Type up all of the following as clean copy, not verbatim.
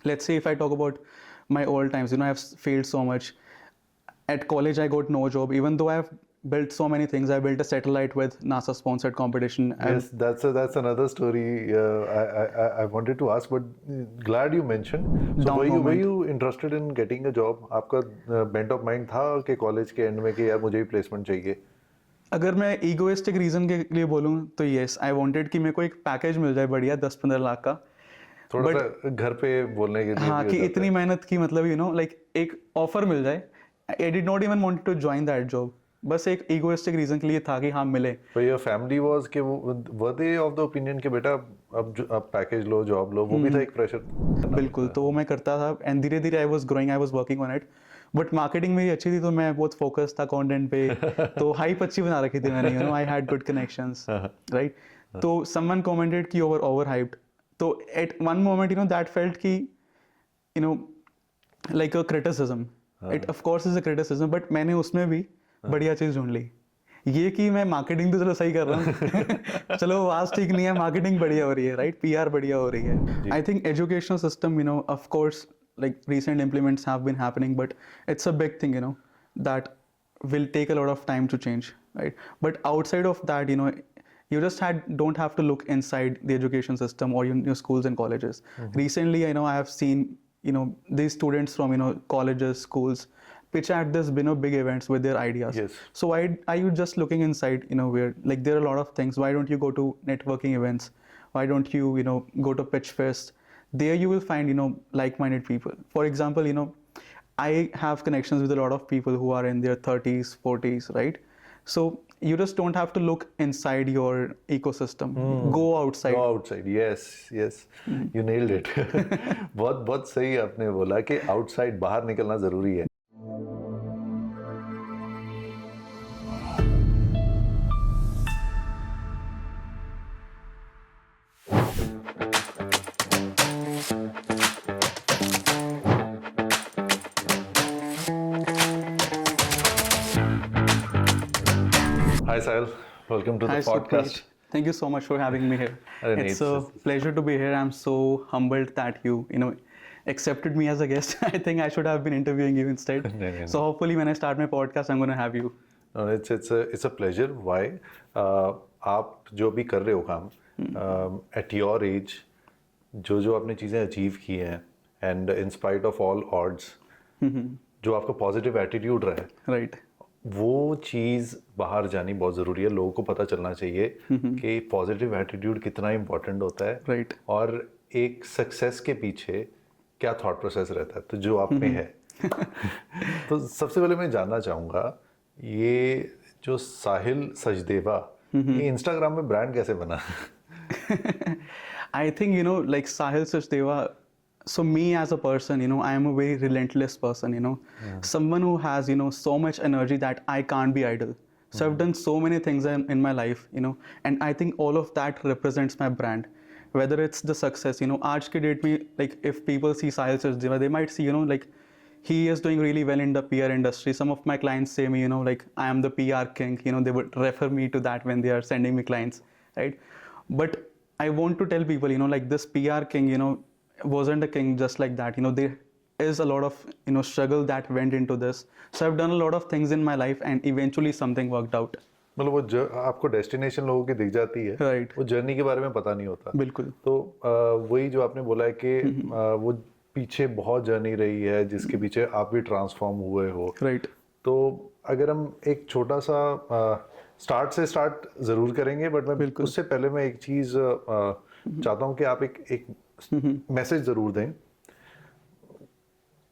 let's say if I talk about my old times, I've failed so much. At college, I got no job, even though I've built so many things. I built a satellite with NASA-sponsored competition. Yes, that's another story. I wanted to ask, but glad you mentioned. So Down were moment. you interested in getting a job? आपका bent of mind था कि college के and में कि यार मुझे भी placement चाहिए? अगर मैं ईगोइस्टिक रीजन के लिए बोलूँ तो येस, आई वांटेड कि मेरे को एक पैकेज मिल जाए बढ़िया 10-15 लाख का. थोड़ा But सा घर पे बोलने के लिए हाँ भी हो कि जाता इतनी है. मेहनत की, मतलब लाइक एक ऑफर मिल जाए. I did not even want to join that job. बस एक ईगोइस्टिक रीजन के लिए था कि हाँ मिले. पर योर फैमिली वाज कि वर दे ऑफ द ओपिनियन कि बेटा अब पैकेज लो, जॉब लो, वो भी था एक प्रेशर. बिल्कुल, तो वो मैं करता था एंड धीरे धीरे I was growing, I was working on it. But marketing मेरी अच्छी थी तो मैं बहुत फोकस था कंटेंट पे. तो हाइप अच्छी बना रखी थी मैंने, I had good connections, right. तो समवन कमेंटेड कि ओवर हाइप्ड. तो at one moment that felt कि like a criticism. It of course is a criticism, but मैंने उसमें भी बढ़िया चीज ढूंढ ली. ये कि मैं मार्केटिंग तो चलो सही कर रहा हूँ चलो आवाज ठीक नहीं है, मार्केटिंग बढ़िया हो रही है, राइट. पीआर बढ़िया हो रही है. I think educational system, of course, like recent implements have been happening, but it's a big thing, that will take a lot of time to change, right? But outside of that, you just don't have to look inside the education system or your schools and colleges. Recently, I have seen, these students from, colleges, schools, pitch at this, big events with their ideas. Yes. So why are you just looking inside, where, like, there are a lot of things. Why don't you go to networking events? Why don't you, go to pitch fest? There you will find, like-minded people. For example, I have connections with a lot of people who are in their 30s, 40s, right? So you just don't have to look inside your ecosystem. Go outside. Go outside. Yes, yes. You nailed it. बहुत सही आपने बोला कि outside बाहर निकलना जरूरी है. Hi Sahil, welcome to the Hi, podcast. Supreet. Thank you so much for having me here. Arey, It's a pleasure to be here. I'm so humbled that you, accepted me as a guest. I think I should have been interviewing you instead. No. So hopefully when I start my podcast, I'm going to have you. No, it's a pleasure. Why? आप जो भी कर रहे हो काम, at your age, जो आपने चीज़ें अचीव की हैं, and in spite of all odds, जो आपका पॉजिटिव एटीट्यूड रहा है, Right. वो चीज़ बाहर जानी बहुत ज़रूरी है. लोगों को पता चलना चाहिए कि पॉजिटिव एटीट्यूड कितना इम्पोर्टेंट होता है. Right. और एक सक्सेस के पीछे क्या थॉट प्रोसेस रहता है, तो जो आप में है. तो सबसे पहले मैं जानना चाहूँगा, ये जो साहिल सचदेवा, ये इंस्टाग्राम में ब्रांड कैसे बना? I think, like Sahil Sachdeva, so me as a person, I am a very relentless person, someone who has, so much energy that I can't be idle. So I've done so many things in my life, and I think all of that represents my brand. Whether it's the success, आज के date में, like, if people see Sahil Sachdeva, they might see, like, he is doing really well in the PR industry. Some of my clients say me, like, I am the PR king, they would refer me to that when they are sending me clients, right? But I want to tell people, like, this PR king, wasn't a king just like that. There is a lot of, struggle that went into this. So I've done a lot of things in my life and eventually something worked out. मतलब वो आपको destination लोगों की दिख जाती है, Right. वो journey के बारे में पता नहीं होता. बिल्कुल. तो वही जो आपने बोला है कि वो पीछे बहुत जर्नी रही है, जिसके पीछे आप भी ट्रांसफॉर्म हुए हो. Right. तो अगर हम एक छोटा सा स्टार्ट ज़रूर करेंगे, बट मैं उससे पहले मैं एक चीज़ चाहता हूँ कि आप एक मैसेज ज़रूर दें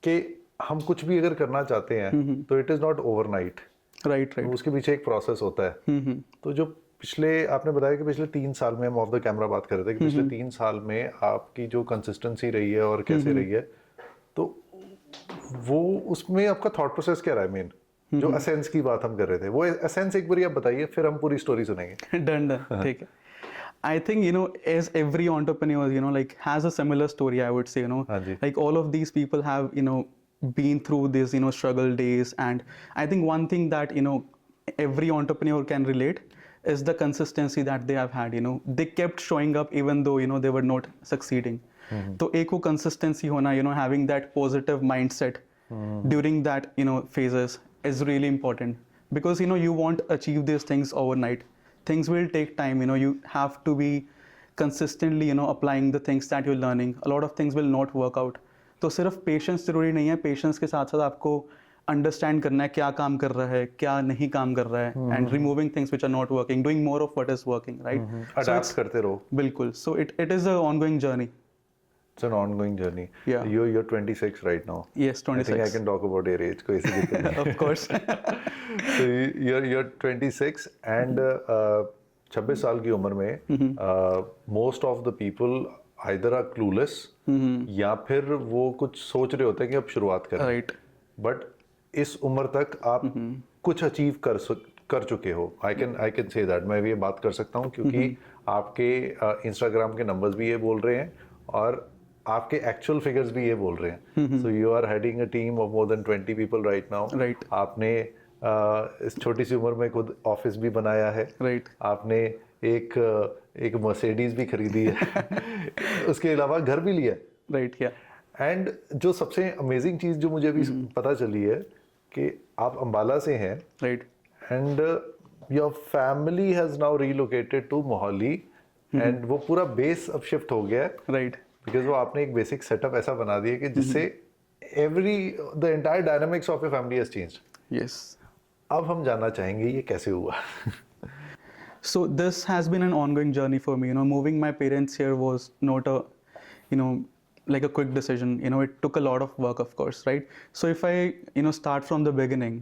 कि हम कुछ भी अगर करना चाहते हैं तो it is not overnight. Right. उसके पीछे एक प्रोसेस होता है. तो जो आपने बताया कि पिछले 3 साल में, हम ऑफ द कैमरा बात कर रहे थे कि पिछले 3 साल में आपकी जो कंसिस्टेंसी रही है और कैसे रही है, तो वो उसमें आपका थॉट प्रोसेस क्या रहा है मेन? जो एसेंस की बात हम कर रहे थे, वो एसेंस एक बार आप बताइए, फिर हम पूरी स्टोरी सुनेंगे. Done. ठीक है. I think, as every entrepreneur, like, has a similar story, I would say, like all of these people have, been through this, struggle days. And I think one thing that, every entrepreneur can relate is the consistency that they have had. They kept showing up even though, they were not succeeding. तो एक वो consistency होना, having that positive mindset during that, phases is really important, because, you won't achieve these things overnight. Things will take time, you have to be consistently, applying the things that you're learning. A lot of things will not work out. तो सिर्फ patience जरूरी नहीं है, patience के साथ साथ आपको understand करना है क्या काम कर रहा है, क्या नहीं काम कर रहा है, and removing things which are not working, doing more of what is working, right? Adapt करते रहो। बिल्कुल। So it is a ongoing journey. It's an ongoing journey. Yeah. You're 26 right now. Yes, 26. I think I can talk about your age. कोई ऐसी दिक्कत नहीं। Of course. So you're 26 and 26 साल की उम्र में most of the people either are clueless या फिर वो कुछ सोच रहे होते हैं कि अब शुरुआत करें। Right. But इस उम्र तक आप कुछ अचीव कर चुके हो। I can say that. मैं भी ये बात कर सकता हूँ क्योंकि आपके Instagram के नंबर्स भी ये बोल रहे हैं और आपके एक्चुअल फिगर्स भी ये बोल रहे हैं। So you are heading a team of more than 20 people right now. Right. आपने इस छोटी सी उम्र में खुद ऑफिस भी बनाया है। Right. आपने एक मर्सिडीज भी खरीदी है। उसके अलावा घर भी लिया है। Right, yeah. एंड जो सबसे अमेजिंग चीज जो मुझे अभी पता चली है कि आप अंबाला से हैं Right. And your family has now relocated to Mohali and वो पूरा बेस अब शिफ्ट हो गया है। Right. बिकॉज वो आपने एक बेसिक सेटअप ऐसा बना दिया कि जिससे the entire dynamics of a family has changed. Yes. अब हम जानना चाहेंगे ये कैसे हुआ। So this has been an ongoing journey for me. Moving my parents here was not a, like a quick decision. It took a lot of work, of course, right? So if I, start from the beginning.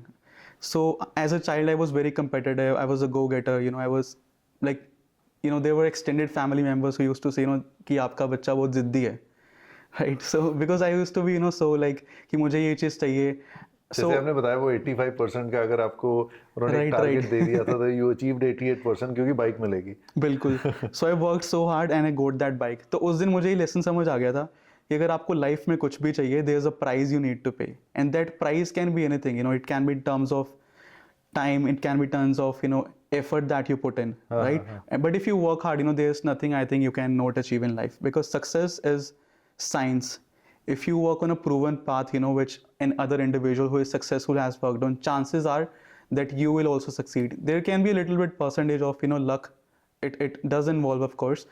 So as a child, I was very competitive. I was a go-getter. I was like, there were extended family members who used to say, कि आपका बच्चा बहुत जिद्दी है, right? So because I used to be, so like कि मुझे ये चीज़ चाहिए। जैसे आपने बताया वो 85% का अगर आपको उन्होंने एक टारगेट दे दिया था तो यू अचीव्ड 88% क्योंकि बाइक मिलेगी। बिल्कुल। So I worked so hard and I got that bike. तो उस दिन मुझे ये लेसन समझ आ गया था कि अगर आपको लाइफ में कुछ भी चाहिए, there is a price you need to pay, and that price can be anything. It can be in terms of time, it can be tons of effort that you put in, right? But if you work hard, there's nothing I think you can not achieve in life, because success is science. If you work on a proven path, which an other individual who is successful has worked on, chances are that you will also succeed. There can be a little bit percentage of luck. It does involve, of course,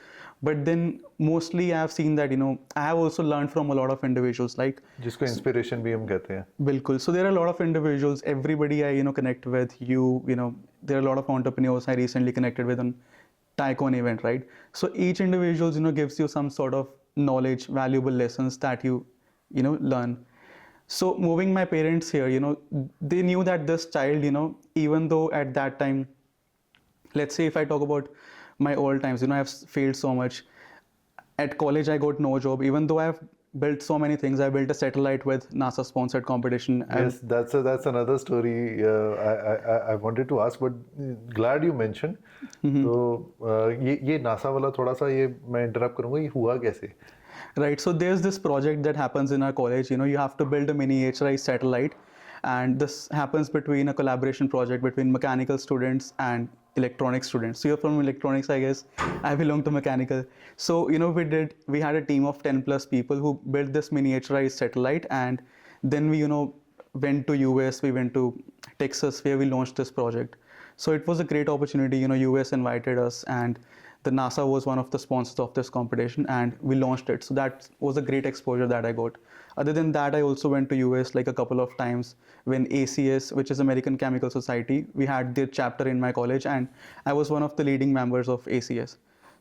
but then mostly I have seen that I have also learned from a lot of individuals, like जिसको inspiration भी हम कहते हैं। बिल्कुल। So there are a lot of individuals, everybody I connect with, there are a lot of entrepreneurs I recently connected with on Tycoon event, right? So each individual gives you some sort of knowledge, valuable lessons that you learn. So moving my parents here, they knew that this child, even though at that time, let's say if I talk about my old times, I have failed so much. At college, I got no job, even though I have built so many things. I built a satellite with NASA sponsored competition. Yes, that's another story I wanted to ask, but glad you mentioned. तो ये NASA वाला थोड़ा सा ये मैं interrupt करूँगा, ये हुआ कैसे? Right, so there's this project that happens in our college. You have to build a miniaturized satellite, and this happens between a collaboration project between mechanical students and electronic students. So you're from electronics, I guess. I belong to mechanical. So we had a team of 10 plus people who built this miniaturized satellite, and then we went to US, we went to Texas, where we launched this project. So it was a great opportunity. US invited us, and the NASA was one of the sponsors of this competition, and we launched it. So that was a great exposure that I got. Other than that, I also went to US like a couple of times when ACS, which is American Chemical Society, we had their chapter in my college, and I was one of the leading members of ACS.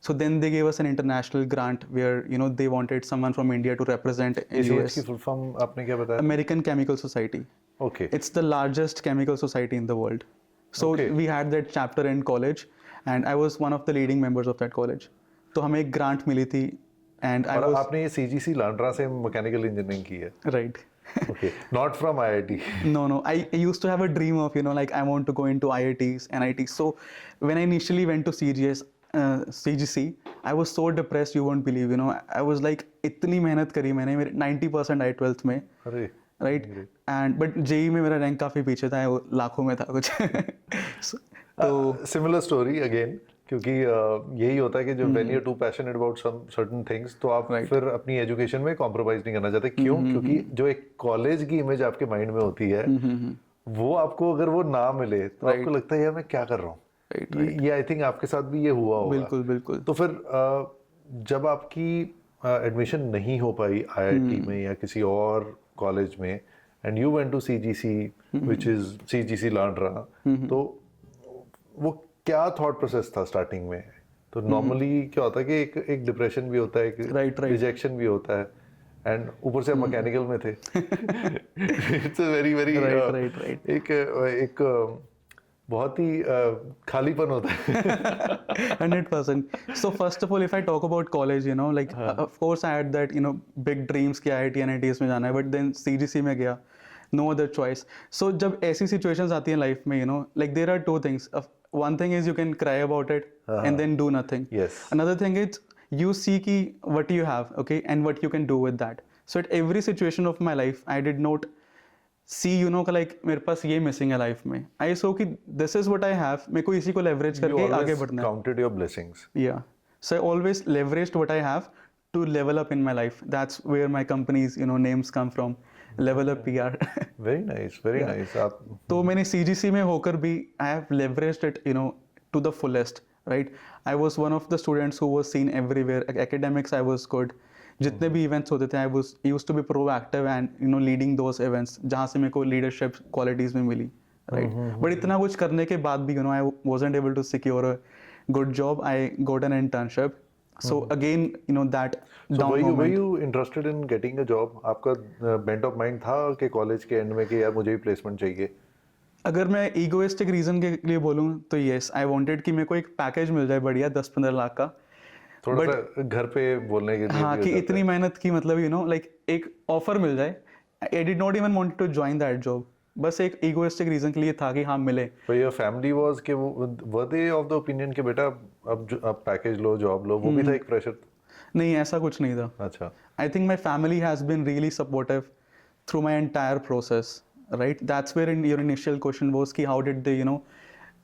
So then they gave us an international grant where they wanted someone from India to represent in ACS US. की full form आपने क्या बताया? American Chemical Society. Okay. It's the largest chemical society in the world. So we had that chapter in college, and I was one of the leading members of that college. तो हमें एक grant मिली थी, and I was. आपने ये CGC Landran से mechanical engineering की है? Right. Okay, not from IIT. No. I used to have a dream of, like I want to go into IITs, NITs. So when I initially went to CGC, I was so depressed, you won't believe, I was like, इतनी मेहनत करी मैंने, मेरे 90% आए 12th में, right? And but JEE में मेरा rank काफ़ी पीछे था, वो लाखों में था कुछ। So, similar story again. क्योंकि यही होता है कि जो when you too passionate about some certain things तो आप फिर अपनी एजुकेशन में कॉम्प्रोमाइज नहीं करना चाहते। क्यों? क्योंकि जो एक कॉलेज की इमेज आपके माइंड में होती है वो आपको अगर वो ना मिले तो आपको लगता है यार मैं क्या कर रहा हूँ। ये आई थिंक आपके साथ भी ये हुआ होगा। बिल्कुल बिल्कुल। तो फिर जब आपकी एडमिशन नहीं हो पाई आईआईटी में या किसी और कॉलेज में and you went to CGC which is CGC Landran, तो वो क्या थॉट प्रोसेस था स्टार्टिंग में? तो नॉर्मली क्या होता है कि एक डिप्रेशन भी होता है, एक रिजेक्शन भी होता है, एंड ऊपर से आप मैकेनिकल में थे। इट्स अ वेरी वेरी एक बहुत ही खालीपन होता है। 100%. So first of all, if I talk about college, like of course I had that, big dreams कि IIT NITs में जाना है, but then CGC में गया, no other choice. So जब ऐसी situations आती हैं life में, like there are two things. One thing is you can cry about it and then do nothing. Yes. Another thing is you see कि what you have, okay, and what you can do with that. So at every situation of my life, I did not see, like मेरे पास ये missing है life में. I saw कि this is what I have, मेरे को इसी को leverage करके आगे बढ़ना है. Counted your blessings. Yeah. So I always leveraged what I have to level up in my life. That's where my company's, names come from. Level Up PR. Very nice, very nice. आप तो मैंने CGC में होकर भी I have leveraged it, to the fullest, right? I was one of the students who was seen everywhere. Academics, I was good. जितने भी events होते थे, I was used to be proactive and leading those events जहाँ से मेरे को leadership qualities में मिली, right? But इतना कुछ करने के बाद भी I wasn't able to secure a good job. I got an internship. So again, that down moment. Were you interested in getting a job? आपका bent of mind था कि कॉलेज के एंड में कि यार मुझे भी प्लेसमेंट चाहिए? अगर मैं egoistic reason के लिए बोलूँ तो yes, I wanted कि मेरे को एक पैकेज मिल जाए बढ़िया 10-15 लाख का. थोड़ा सा घर पे बोलने के लिए हाँ कि इतनी मेहनत की, मतलब like एक ऑफर मिल जाए. I did not even want to join that job. बस एक egoistic reason के लिए था कि हाँ मिले. But your family was कि were they of the opinion कि बेटा अब पैकेज लो, जॉब लो, वो भी था एक प्रेशर? नहीं, ऐसा कुछ नहीं था. अच्छा. I think my family has been really supportive through my entire process, right? That's where your initial question was कि how did they,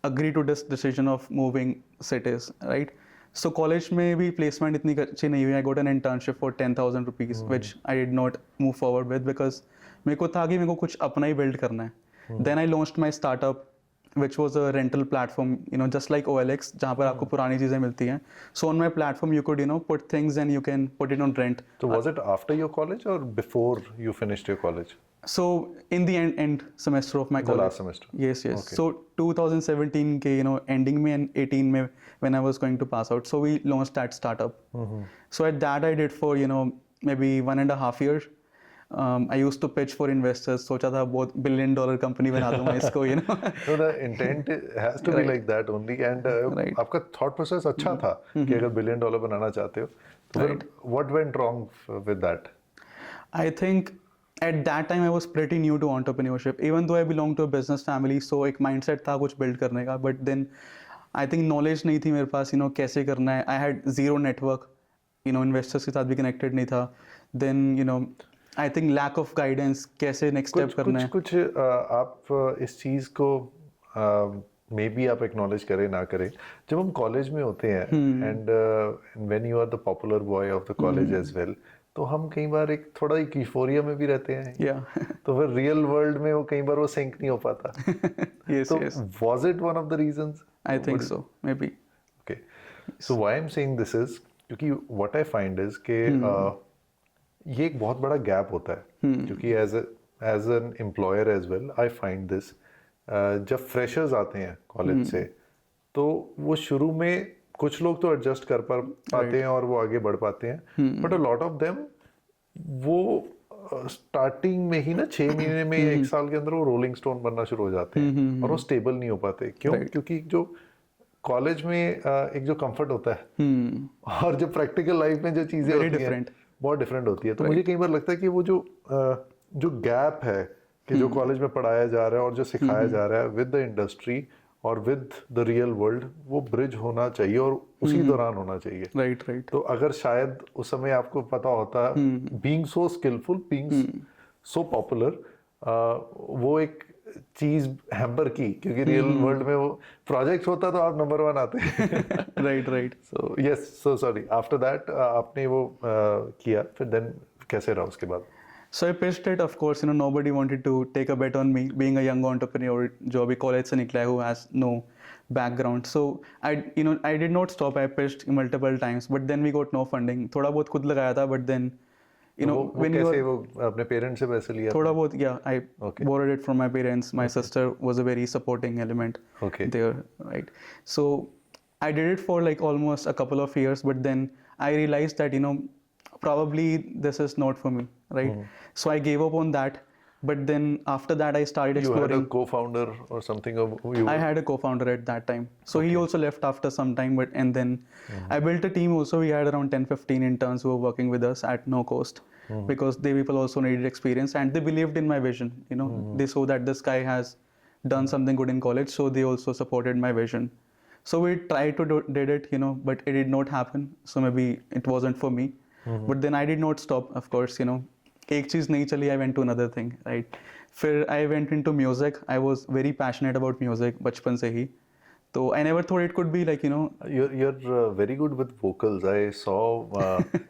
agree to this decision of moving cities, right? So college में भी placement इतनी अच्छी नहीं हुई. I got an internship for 10,000 rupees, which I did not move forward with because मेरे को था कि मेरे को कुछ अपना ही build करना है. Then I launched my startup, which was a rental platform, just like OLX, जहाँ पर आपको पुरानी चीजें मिलती हैं. So on my platform you could, put things and you can put it on rent. So was it after your college or before you finished your college? So in the end semester of my college. The last semester. Yes. Okay. So 2017 के ending में and 18 में when I was going to pass out, so we launched that startup. So at that I did for maybe 1.5 years. I used to pitch for investors. सोचा था बहुत $1 billion company बना दूंगा इसको, So the intent has to be like that only, and आपका thought process अच्छा था कि अगर $1 billion बनाना चाहते हो, तो फिर what went wrong with that? I think at that time I was pretty new to entrepreneurship, even though I belong to a business family, so एक mindset था कुछ build करने का, but then I think knowledge नहीं थी मेरे पास, कैसे करना है. I had zero network, investors के साथ भी connected नहीं था. Then I think lack of guidance, कैसे next step करना है. कुछ आप इस चीज को मे बी आप एक्नॉलेज करें ना करें, जब हम कॉलेज में होते हैं and when you are the popular boy of the college as well, तो हम कई बार एक थोड़ा एक यूफोरिया में भी रहते हैं. तो फिर रियल वर्ल्ड में वो कई बार वो सिंक नहीं हो पाता. तो was it one of the reasons? I think so, maybe. Okay, so why I am saying this is क्योंकि व्हाट आई फाइंड इज के ये एक बहुत बड़ा गैप होता है. क्योंकि as an employer as well I find this, जब फ्रेशर्स आते हैं कॉलेज से तो वो शुरू में कुछ लोग तो एडजस्ट कर पाते हैं और वो आगे बढ़ पाते हैं, but a lot of them वो स्टार्टिंग में ही ना 6 महीने में या 1 साल के अंदर वो रोलिंग स्टोन बनना शुरू हो जाते हैं और वो स्टेबल नहीं हो पाते. क्यों? क्योंकि जो कॉलेज में एक जो कंफर्ट होता है और जो प्रैक्टिकल लाइफ में जो चीजें होती हैं बहुत डिफरेंट होती है. तो मुझे कई बार लगता है कि वो जो गैप है कि जो कॉलेज में पढ़ाया जा रहा है और जो सिखाया जा रहा है विद द इंडस्ट्री और विद द रियल वर्ल्ड, वो ब्रिज होना चाहिए और उसी दौरान होना चाहिए. राइट. तो अगर शायद उस समय आपको पता होता, being so skillful, being so popular, वो एक चीज हैम्पर की, क्योंकि रियल वर्ल्ड में वो प्रोजेक्ट होता तो आप नंबर 1 आते। Right. So yes, so sorry, after that आपने वो किया, फिर देन कैसे रहा उसके बाद? So I pitched it. Of course, nobody wanted to take a bet on me, being a young entrepreneur, जो अभी college से निकला है, who has no background. So I did not stop. I pitched multiple times, but then we got no funding. थोड़ा बहुत खुद लगाया था, but then, वो when you कैसे, are वो अपने पेरेंट्स से पैसे लिया? थोड़ा बहुत, yeah, I Okay. borrowed it from my parents. My sister was a very supporting element Okay. there, right? So I did it for like almost a couple of years, but then I realized that probably this is not for me, right? So I gave up on that, but then after that I started You had a exploring. co-founder or something, or you? I had a co-founder at that time, so he also left after some time, but and then I built a team also. We had around 10-15 interns who were working with us at no cost, because they people also needed experience and they believed in my vision. They saw that this guy has done something good in college, so they also supported my vision. So we tried to did it, but it did not happen. So maybe it wasn't for me, but then I did not stop. Of course, एक चीज नहीं चली, I went to another thing, right? फिर I went into music. I was very passionate about music बचपन से ही. तो I never thought it could be like, You're very good with vocals. I saw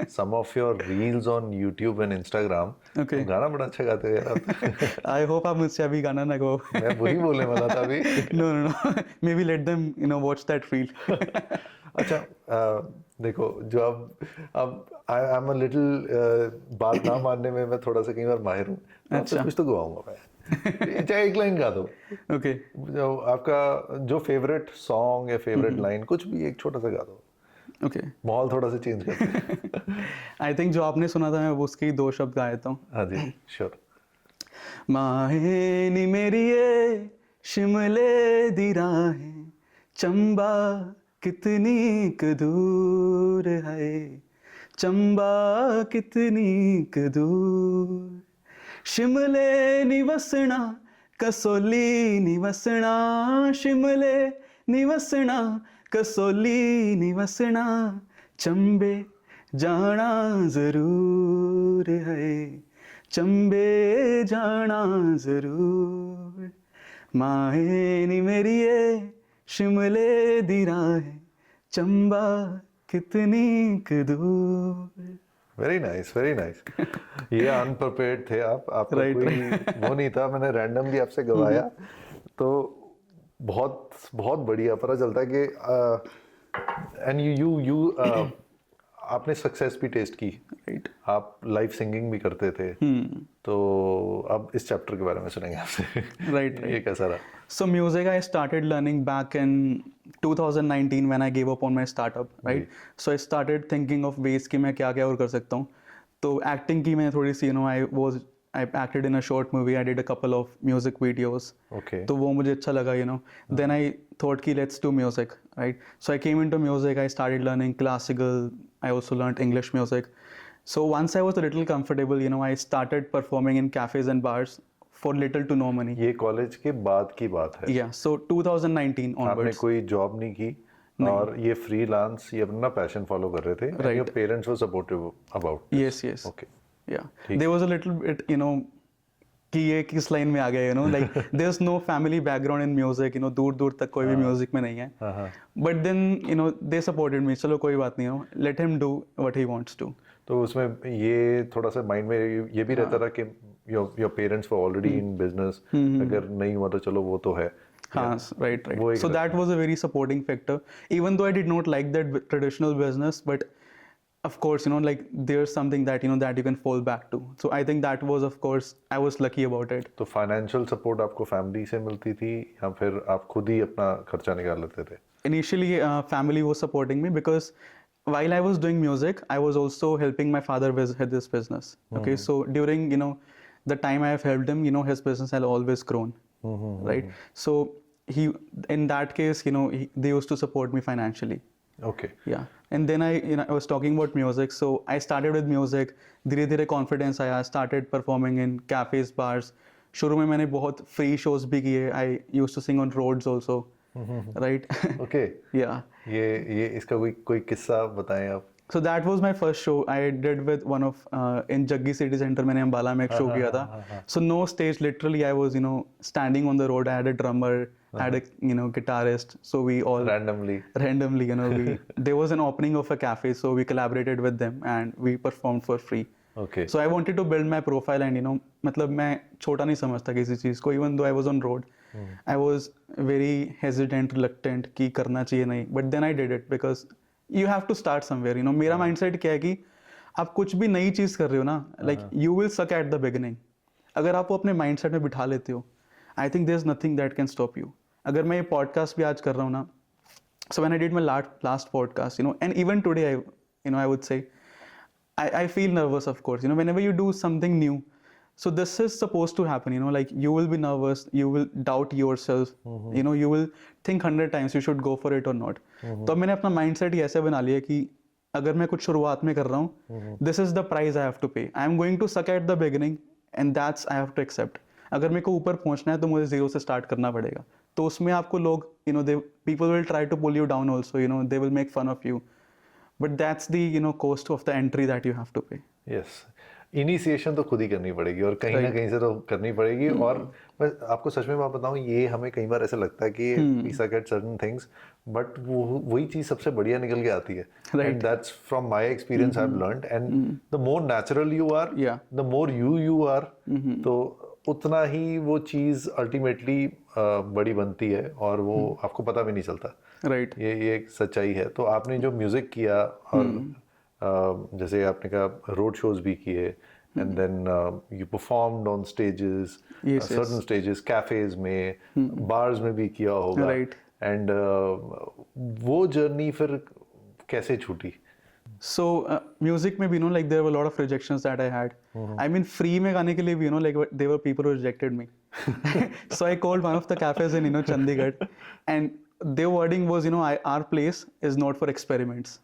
some of your reels on YouTube and Instagram. Okay. तुम गाना बड़ा अच्छा गाते हो यार आप। I hope आप मुझसे अभी गाना ना गाओ. मैं वही बोलने वाला था अभी। No. Maybe let them, watch that reel. अच्छा, देखो, जो अब आई एम अ लिटिल बात ना मानने में मैं थोड़ा सा कई बार माहिर हूँ। आपसे कुछ तो गवाऊंगा मैं, चाहे एक लाइन गा दो। Okay. जो आपका जो फेवरेट सॉन्ग या फेवरेट लाइन, कुछ भी एक छोटा सा गा दो। Okay. माहौल थोड़ा सा चेंज करते हैं। I think जो आपने सुना था मैं उसके ही 2 शब्द गा देता हूँ. हाँ जी, श्योर। माहे नी मेरिए शिमले दी राहें, चंबा कितनी क दूर है, चंबा कितनी क दूर, शिमले निवसना कसोली निवसना, शिमले निवसना कसोली निवसना, चंबे जाना जरूर है, चंबे जाना जरूर, माहे नी मेरिए शिमले दी राहें, चंबा कितनी क दूर. Very nice, very nice. ये अनप्रिपेयर्ड थे आप, आपका Right, कोई वो नहीं था, मैंने रैंडमली आपसे गवाया, तो बहुत बहुत बढ़िया पता चलता है कि एंड यू आपने सक्सेस भी टेस्ट की, Right. आप लाइव सिंगिंग भी करते थे, तो अब इस चैप्टर के बारे में सुनेंगे आपसे। Right. ये कैसा रहा? So music I started learning back in 2019 when I gave up on my startup, right? So I started thinking of ways कि मैं क्या क्या और कर सकता हूँ. तो acting की मैं थोड़ी सी I acted in a short movie. I did a couple of music videos. Okay. तो वो मुझे अच्छा लगा, Then I thought कि let's do music, right? So I came into music. I started learning classical. I also learned English music. So once I was a little comfortable, I started performing in cafes and bars for little to no money. ये college के बाद की बात है? Yeah, so 2019 आपने onwards. कोई job नहीं की और ये फ्रीलांस, ये अपना पैशन फॉलो कर रहे थे, and your parents were supportive about this. Yes. Okay. Yeah. There was a little bit, कि ये किस लाइन में आ गया, like there's no family background in music, दूर दूर तक कोई भी म्यूजिक में नहीं है. But then, they supported me. चलो कोई बात नहीं, let him do what he wants to. तो उसमें ये थोड़ा सा माइंड में ये भी रहता था कि your parents were already in business, अगर नहीं हुआ तो चलो वो तो है. हाँ, right. वो So that was a very supporting factor. Even though I did not like that traditional business, but of course, like there's something that, that you can fall back to. So I think that was, of course, I was lucky about it. तो financial support आपको family से मिलती थी या फिर आप खुद ही अपना खर्चा निकाल लेते थे? Initially, family was supporting me because while I was doing music, I was also helping my father with his business. Okay, so during, the time I have helped him, his business has always grown, right? So in that case, they used to support me financially. Okay. Yeah, and then I was talking about music, so I started with music. धीरे धीरे confidence आया, started performing in cafes, bars. शुरू में मैंने बहुत free shows भी किए. I used to sing on roads also, right? Okay. Yeah. ये इसका कोई किस्सा बताएं आप So that was my first show I did with one of in Jaggi City Center. मैंने अम्बाला में एक show किया था. So no stage, literally I was standing on the road. I had a drummer, I had a guitarist. So we all randomly we there was an opening of a cafe, so we collaborated with them and we performed for free. okay So I wanted to build my profile and मतलब मैं छोटा नहीं समझता किसी चीज़ को. Even though I was on road, I was very hesitant, reluctant कि करना चाहिए नहीं. But then I did it because you have to start somewhere. मेरा mindset क्या है कि आप कुछ भी नई चीज़ कर रहे हो ना, like you will suck at the beginning. अगर आप वो अपने mindset में बिठा लेते हो, I think there's nothing that can stop you. अगर मैं ये podcast भी आज कर रहा हूँ ना, so when I did my last podcast, and even today I would say I feel nervous, of course. Whenever you do something new, so this is supposed to happen. Like you will be nervous, you will doubt yourself. You will think 100 times you should go for it or not. तो मैंने अपना mindset ही ऐसे बना लिया कि अगर मैं कुछ शुरुआत में कर रहा हूँ, this is the price I have to pay. I am going to suck at the beginning, and that's I have to accept. अगर मेरे को ऊपर पहुँचना है तो मुझे zero से start करना पड़ेगा. तो उसमें आपको लोग, people will try to pull you down also. They will make fun of you. But that's the cost of the entry that you have to pay. yes initiation तो खुद ही करनी पड़ेगी और कहीं ना कहीं से तो करनी पड़ेगी. और मैं आपको सच में बात बताऊं, ये हमें कई बार ऐसा लगता है कि we suck at certain things, but वही चीज सबसे बढ़िया निकल के आती है. and that's from my experience I've learned. and the more natural you are, the more you are, तो उतना ही वो चीज अल्टीमेटली बड़ी बनती है और वो आपको पता भी नहीं चलता. राइट ये एक सच्चाई है. तो आपने जो म्यूजिक किया और जैसे आपने कहा रोड शोज भी किए, and then you performed on stages, certain stages, cafes में, बार्स में भी किया होगा. एंड वो जर्नी फिर कैसे छूटी? So music में भी like there were a lot of rejections that I had. I mean free में गाने के लिए भी like there were people who rejected me. So I called one of the cafes in Chandigarh, and their wording was our place is not for experiments.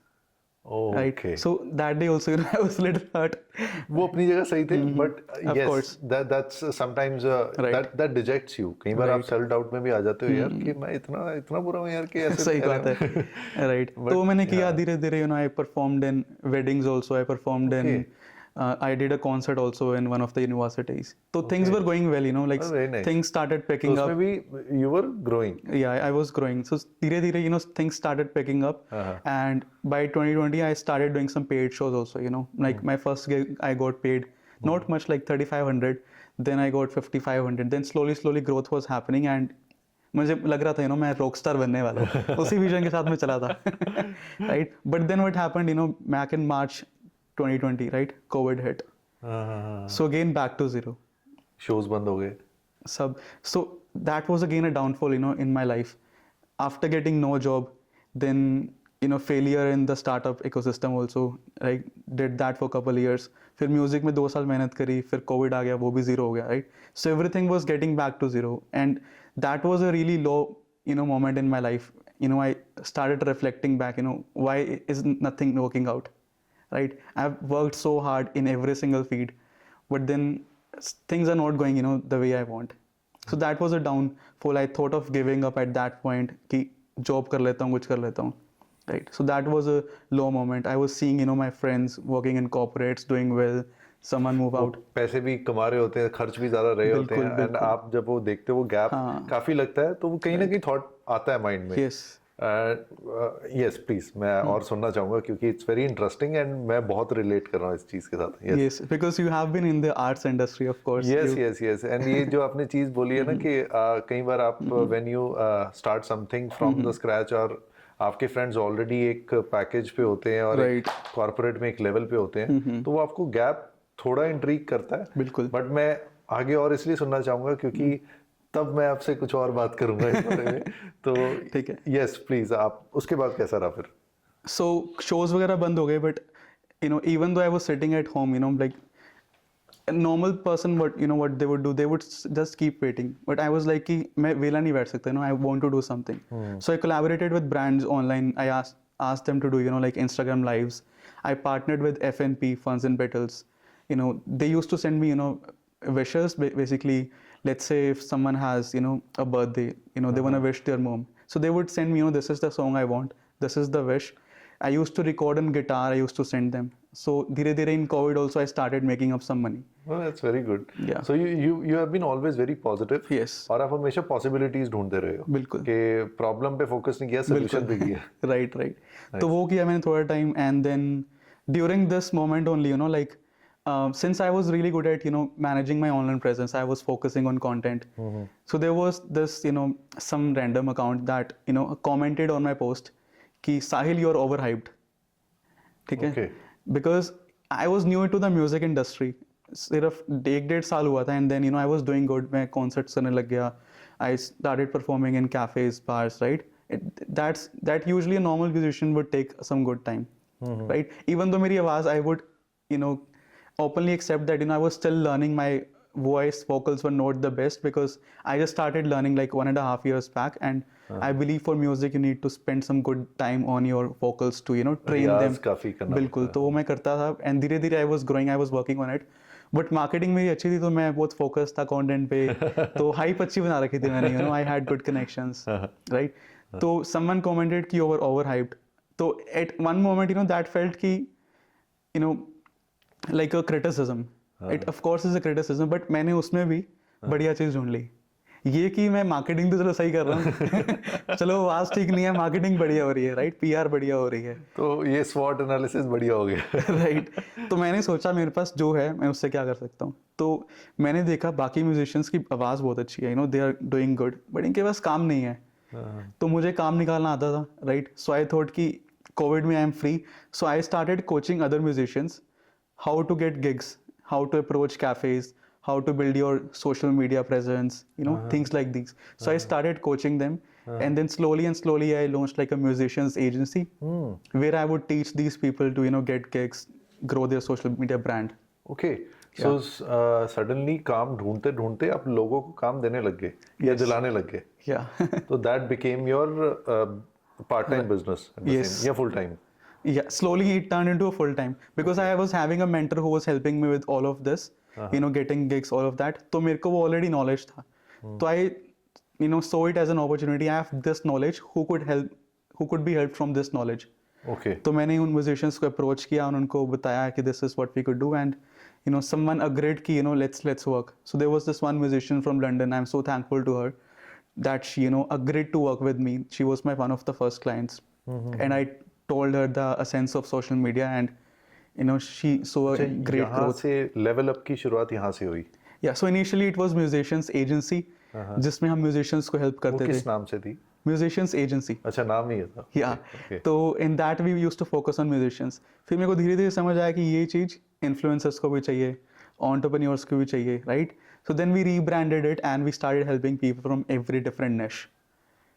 Oh, right. Okay. So that day also I was a little hurt. वो अपनी जगह सही थे, but Of yes, course. that's sometimes that dejects you. कई बार आप self doubt में भी आ जाते हो यार कि मैं इतना बुरा हूँ यार कि ऐसे सही बात है. Right. तो मैंने किया धीरे धीरे. I performed in weddings also. I performed in I did a concert also in one of the universities. So things were going well, like nice. things started picking तो up. उसमें भी you were growing. Yeah, I was growing. So धीरे धीरे things started picking up. And by 2020 I started doing some paid shows also. Like my first gig I got paid not much, like 3,500. Then I got 5,500. Then slowly growth was happening, and मुझे लग रहा था मैं rock star बनने वाला हूँ. उसी vision के साथ में चला था. Right. But then what happened, back in March 2020, right? COVID hit. So again back to zero. Shows बंद हो गए. So that was again a downfall, in my life. After getting no job, then failure in the startup ecosystem also. I did that for a couple of years. फिर music में 2 साल मेहनत करी, फिर COVID आ गया, वो भी zero हो गया, right? So everything was getting back to zero, and that was a really low, moment in my life. I started reflecting back, why is nothing working out, right? I've worked so hard in every single field, but then things are not going, the way I want. So that was a downfall. I thought of giving up at that point कि job कर लेता हूँ, कुछ कर लेता हूँ. Right. So that was a low moment. I was seeing, my friends working in corporates, doing well. Someone move out. पैसे भी कमा रहे होते हैं, खर्च भी ज्यादा रहे होते हैं, एंड आप जब वो देखते हो वो गैप काफी लगता है, तो वो कहीं ना कहीं थॉट आता है माइंड में. Yes. Yes, प्लीज मैं और सुनना चाहूंगा क्योंकि इट्स वेरी इंटरेस्टिंग एंड मैं बहुत रिलेट कर रहा हूँ इस चीज के साथ. Yes, because you have been in the arts industry, of course. Yes. And ये जो आपने चीज बोली है ना कि कई बार आप when you start something from the scratch, और आपके फ्रेंड्स ऑलरेडी एक पैकेज पे होते हैं और कॉर्पोरेट में एक लेवल पे होते हैं, तो वो आपको गैप थोड़ा इंट्रीग करता है. बिल्कुल. बट मैं आगे और इसलिए सुनना चाहूंगा क्योंकि तब मैं आपसे कुछ और बात करूंगा इस बारे में. तो ठीक है. Yes please. आप उसके बाद कैसा रहा फिर? So shows वगैरह बंद हो गए, but even though I was sitting at home, like a normal person, what they would do, they would just keep waiting. But I was like कि मैं वेला नहीं बैठ सकता, I want to do something. So I collaborated with brands online. I asked them to do like Instagram lives. I partnered with FNP, Funds and Petals. They used to send me wishes. Basically, let's say if someone has a birthday, they want to wish their mom, so they would send me this is the song I want, this is the wish, I used to record on guitar, I used to send them. So धीरे धीरे in COVID also I started making up some money. Well, that's very good. Yeah. So you have been always very positive. Yes. और आप हमेशा possibilities ढूंढते रहे हो. बिल्कुल. कि problem पे focus नहीं किया, solution पे किया. Right. तो वो किया मैंने थोड़ा time, and then during this moment only, you know, like since I was really good at, you know, managing my online presence, I was focusing on content. So there was this, you know, some random account that, you know, commented on my post कि साहिल you're overhyped. ठीक है? Okay. Because I was new to the music industry. सिर्फ 1.5 साल हुआ था, and then, you know, I was doing good. मैं concerts करने लग गया. I started performing in cafes, bars, right? That usually a normal musician would take some good time, right? Even though मेरी आवाज़, I would, you know, openly accept that, you know, I was still learning. My voice vocals were not the best because I just started learning like 1.5 years back, and I believe for music you need to spend some good time on your vocals to, you know, train Riyaz them. काफी करना बिल्कुल, तो वो मैं करता था, and धीरे धीरे I was growing, I was working on it. But marketing मेरी अच्छी थी, तो मैं बहुत focused था content पे, तो hype अच्छी बना रखी थी मैंने, you know, I had good connections, right? तो someone commented कि you were overhyped. तो at one moment, you know, that felt कि, you know, like a criticism. It of course is a criticism, but मैंने उसमें भी बढ़िया चीज़ ढूंढ ली. ये कि मैं मार्केटिंग तो चलो सही कर रहा हूँ चलो आवाज़ ठीक नहीं है, मार्केटिंग बढ़िया हो रही है, राइट? पीआर बढ़िया हो रही है, तो ये SWOT एनालिसिस बढ़िया हो गया. राइट? तो मैंने सोचा मेरे पास जो है मैं उससे क्या कर सकता हूँ. तो मैंने देखा बाकी म्यूजिशियंस की आवाज़ बहुत अच्छी है, you know, they are doing good, but इनके पास काम नहीं है. तो मुझे काम निकालना आता था, राइट? सो आई थॉट कि कोविड में I am free, so I started coaching other musicians how to get gigs, how to approach cafes, how to build your social media presence, you know, things like these. So I started coaching them, and then slowly I launched like a musicians agency where I would teach these people to, you know, get gigs, grow their social media brand. Okay. So suddenly काम ढूंढते ढूंढते आप लोगों को काम देने लग गए या दिलाने लग गए. Yeah. तो that became your part-time business at the Yes. same, या full-time. Yeah, slowly it turned into a full time because I was having a mentor who was helping me with all of this, you know, getting gigs, all of that. तो मेरे को वो already knowledge था. तो I, you know, saw it as an opportunity. I have this knowledge. Who could be helped from this knowledge? Okay. तो मैंने उन musicians को approach किया और उनको बताया कि this is what we could do, and, you know, someone agreed कि, you know, let's work. So there was this one musician from London. I'm so thankful to her that she, you know, agreed to work with me. She was one of the first clients, and I told her the essence of social media, and, you know, she saw a great यहाँ growth. से level up की शुरुआत यहाँ से हुई. Yeah, so initially it was musicians agency, जिसमें हम musicians को help वो करते थे. किस नाम से थी? Musicians agency. अच्छा, नाम ही है था. Yeah. Okay. तो in that we used to focus on musicians. फिर मेरे को धीरे धीरे समझ आया कि ये चीज़ influencers को भी चाहिए, entrepreneurs को भी चाहिए, right? So then we rebranded it and we started helping people from every different niche.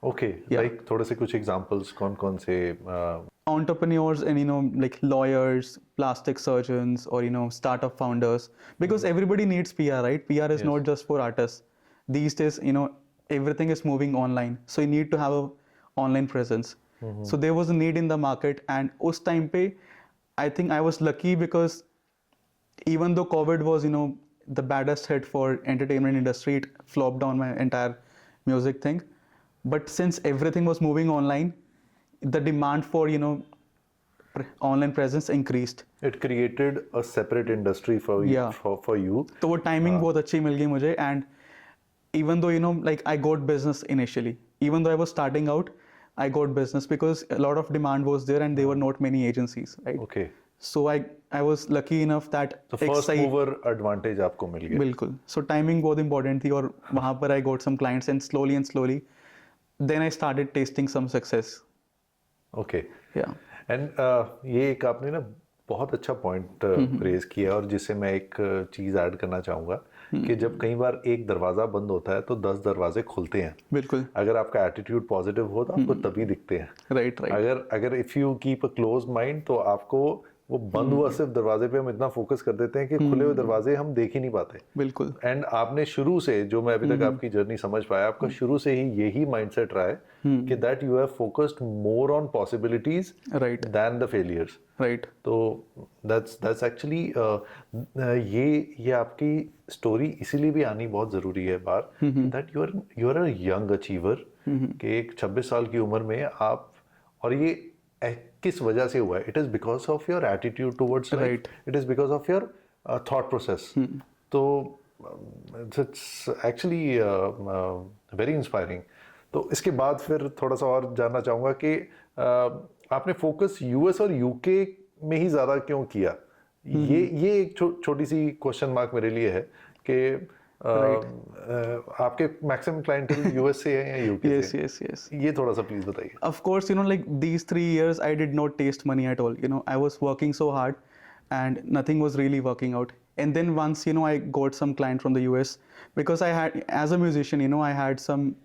Okay. Yeah. Like थोड़े से कुछ examples कौन से entrepreneurs and, you know, like lawyers, plastic surgeons, or, you know, startup founders, because everybody needs PR, right? PR is not just for artists. These days, you know, everything is moving online, so you need to have a online presence. So there was a need in the market, and उस time पे I think I was lucky because even though COVID was, you know, the baddest hit for entertainment industry, it flopped down my entire music thing. But since everything was moving online, the demand for, you know, online presence increased. It created a separate industry for you. Yeah. For you. तो वो timing बहुत अच्छी मिल गई मुझे, and even though, you know, like I got business initially, even though I was starting out, I got business because a lot of demand was there and there were not many agencies, right? Okay. So I was lucky enough that So first mover advantage आपको मिल गया. बिल्कुल. So timing बहुत important थी, और वहाँ पर I got some clients, and slowly then I started tasting some success. Okay. Yeah. And ये एक आपने ना बहुत अच्छा पॉइंट रेज किया, और जिससे मैं एक चीज़ ऐड करना चाहूँगा कि जब कई बार एक दरवाज़ा बंद होता है तो 10 दरवाजे खुलते हैं. बिल्कुल. अगर आपका एटीट्यूड पॉजिटिव हो तो आपको तभी दिखते हैं. Right. अगर if you keep a close mind तो आपको वो बंद हुआ सिर्फ दरवाजे पे हम इतना फोकस कर देते हैं कि खुले हुए दरवाजे हम देख ही नहीं पाते. बिल्कुल. एंड आपने शुरू से, जो मैं अभी तक आपकी जर्नी समझ पाया, आपका शुरू से ही यही माइंडसेट रहा है कि that you have focused more on possibilities Right. Then the failures. Right. तो दैट्स एक्चुअली ये आपकी स्टोरी इसीलिए भी आनी बहुत ज़रूरी है बार, that you are a young achiever, कि एक 26 साल की उम्र में आप, और ये किस वजह से हुआ है? It is because of your attitude towards life, Right. It is because of your thought process. तो इट्स एक्चुअली वेरी इंस्पायरिंग. तो इसके बाद फिर थोड़ा सा और जानना चाहूँगा कि आपने फोकस यूएस और यूके में ही ज़्यादा क्यों किया? ये एक छोटी सी क्वेश्चन मार्क मेरे लिए है कि आपके मैक्सिमम क्लाइंटेल यूएस से है या यूके Yes, से? yes, yes. ये थोड़ा सा प्लीज बताइए. Of course, like these 3 years, I did not taste money at all. I was working so hard and nothing was really working out. And then once, I got some client from the US because I had, as a musician, I had some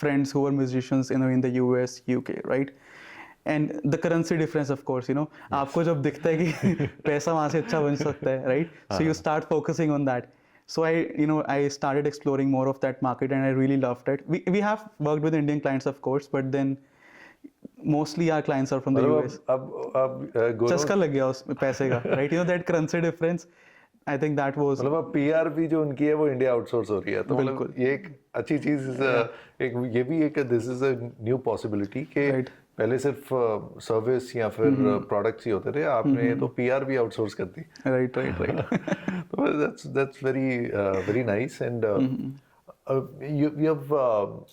friends who were musicians, in the US, UK, right? And the currency difference, of course, आपको जब दिखता है कि पैसा वहाँ से अच्छा बन सकता है, right? So you start focusing on that. So I started exploring more of that market and I really loved it. We have worked with Indian clients, of course, but then mostly our clients are from the US. अब चस्का लग गया उस पैसे का, right? That currency difference, I think that was मतलब अब PR भी जो उनकी है वो इंडिया आउटसोर्स हो रही है, तो मतलब बिल्कुल. ये एक अच्छी चीज, एक ये भी एक this is a new possibility कि Right. पहले सिर्फ सर्विस या फिर प्रोडक्ट्स ही होते थे, आपने तो पीआर भी आउटसोर्स कर दी. right. तो that's very nice. And you have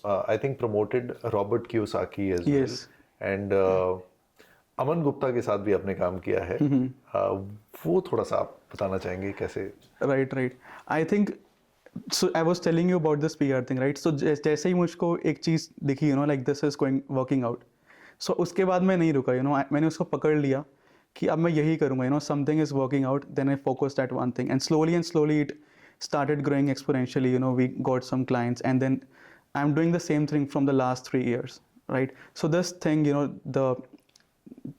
I think promoted Robert Kiyosaki as well. Yes. And Aman Gupta के साथ भी आपने काम किया है. वो थोड़ा सा आप बताना चाहेंगे कैसे? Right. I think so. I was telling you about this PR thing, right? So जैसे ही मुझको एक चीज दिखी, like this is working out. So उसके बाद मैं नहीं रुका, मैंने उसको पकड़ लिया कि अब मैं यही करूँगा, something is working out. Then I focused at one thing, and slowly it started growing exponentially. We got some clients, and then I'm doing the same thing from the last 3 years, right? So this thing, the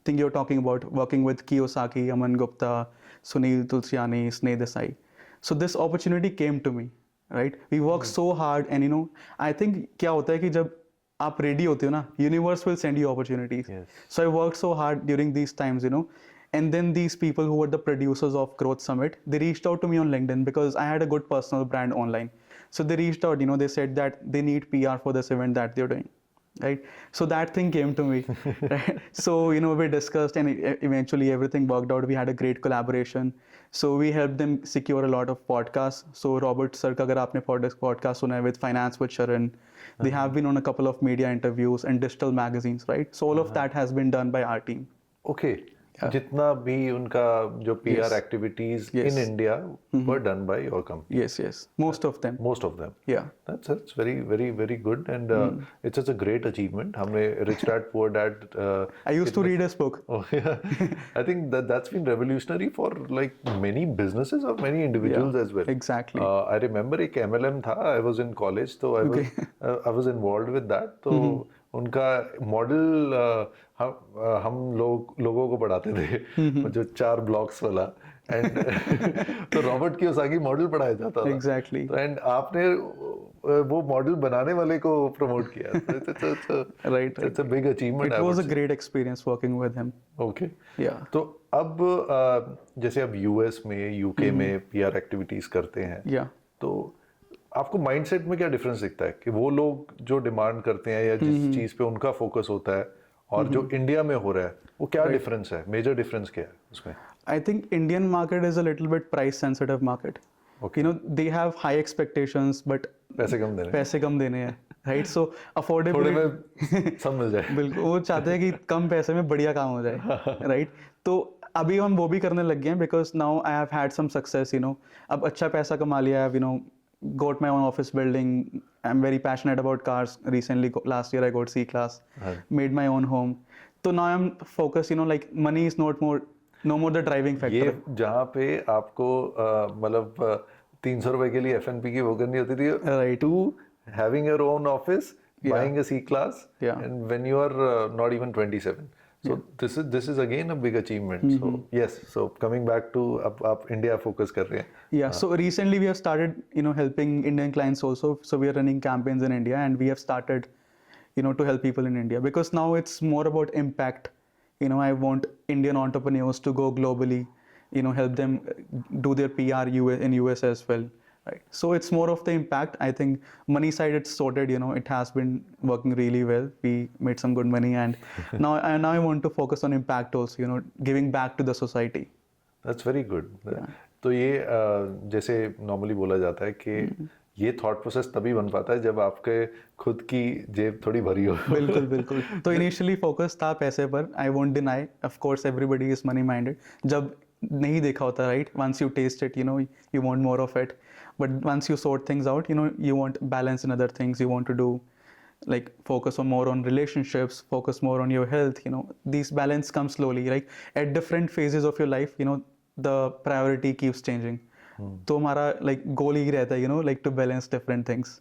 thing you're talking about, working with Kiyosaki, Aman Gupta, Sunil Tulsiani, Sneh Desai. So this opportunity came to me, right? We work so hard, and I think क्या होता है कि जब आप ready होते हो ना, universe will send you opportunities. Yes. So I worked so hard during these times, and then these people who were the producers of Growth Summit, they reached out to me on LinkedIn because I had a good personal brand online. So they reached out, they said that they need PR for this event that they're doing. Right, so that thing came to me. Right? So we discussed, and eventually everything worked out. We had a great collaboration. So we helped them secure a lot of podcasts. So Robert Sir का अगर आपने podcast सुना है with Finance with Sharon, they have been on a couple of media interviews and digital magazines, right? So all of that has been done by our team. Okay. जितना भी उनका जो PR activities in India were done by your company. Yes. Most of them. Yeah. That's very good, and it's such a great achievement. हमने Rich Dad Poor Dad. I used to read his book. Oh yeah. I think that's been revolutionary for like many businesses or many individuals as well. Exactly. I remember एक MLM था. I was in college, so I was involved with that. तो उनका model हम लोगों को पढ़ाते थे, जो 4 ब्लॉक्स वाला, एंड तो रॉबर्ट कियोसाकी मॉडल पढ़ाया जाता था. Exactly. एंड आपने वो मॉडल बनाने वाले को प्रमोट किया. Right. It's a big achievement. It was a great experience working with him. Okay. Yeah. तो अब जैसे अब यूएस में, यूके में पीआर एक्टिविटीज करते हैं, Yeah. तो आपको माइंडसेट में क्या डिफरेंस दिखता है कि वो लोग जो डिमांड करते हैं या जिस चीज पे उनका फोकस होता है और जो इंडिया में हो रहा है, वो क्या डिफरेंस है? मेजर डिफरेंस क्या है उसमें? I think Indian market is a little bit price sensitive market. Okay. They have high expectations, but पैसे कम देने हैं, right? So थोड़े affordability, में सब मिल जाए. बिल्कुल, वो चाहते हैं कि कम पैसे में बढ़िया काम हो जाए, right? तो अभी हम वो भी करने लग गए हैं because now I have had some success, अब अच्छा पैसा कमा लिया है, got my own office building. I'm very passionate about cars. Recently, last year I got C-Class, made my own home. So now I'm focused, like money is no more the driving factor. ये जहाँ पे आपको मतलब 300 रुपए के लिए FNP की वो करनी होती थी, Right. to having your own office, buying a C-Class, and when you are not even 27. So this is again a big achievement. So yes, so coming back to आप India focus कर रहे हैं. Yeah, so recently we have started, helping Indian clients also. So we are running campaigns in India, and we have started, to help people in India, because now it's more about impact. I want Indian entrepreneurs to go globally, help them do their PR in US as well, Right. So it's more of the impact. I think money side it's sorted. It has been working really well. We made some good money, and now I want to focus on impact also. Giving back to the society. That's very good. तो ये जैसे normally बोला जाता है कि ये thought process तभी बन पाता है जब आपके खुद की जेब थोड़ी भरी हो। बिल्कुल बिल्कुल। तो इनिशियली फोकस था पैसे पर, I won't deny, of course everybody is money minded. जब नहीं देखा होता, right, once you taste it, you want more of it, but once you sort things out, you want balance in other things, you want to do like focus on more on relationships, focus more on your health. These balance comes slowly, like at different phases of your life, the priority keeps changing. तो हमारा like goal ही रहता है, like to balance different things.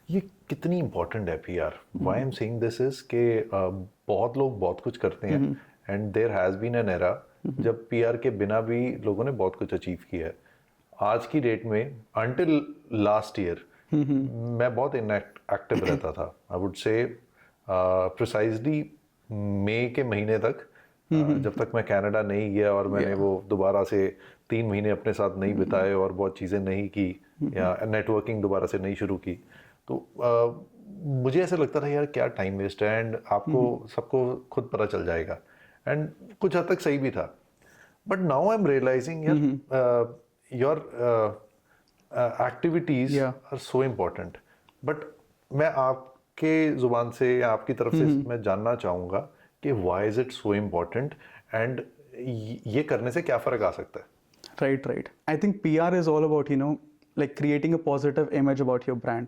ये कितनी important है PR? Why I am saying this is कि बहुत लोग बहुत कुछ करते हैं and there has been an era जब पीआर के बिना भी लोगों ने बहुत कुछ अचीव किया है। आज की डेट में अंटिल लास्ट ईयर मैं बहुत इनएक्टिव रहता था। आई वुड से प्रिसाइजली मई के महीने तक, जब तक मैं कनाडा नहीं गया और मैंने वो दोबारा से 3 महीने अपने साथ नहीं बिताए और बहुत चीज़ें नहीं की या नेटवर्किंग दोबारा से नहीं शुरू की, तो मुझे ऐसा लगता था यार क्या टाइम वेस्ट है, एंड आपको सबको खुद पता चल जाएगा, एंड कुछ हद तक सही भी था। But now I am realising यार your activities are so important. But मैं आपके जुबान से या आपकी तरफ से मैं जानना चाहूँगा कि why is it so important and ये करने से क्या फ़र्क आ सकता है? Right. I think PR is all about, like creating a positive image about your brand.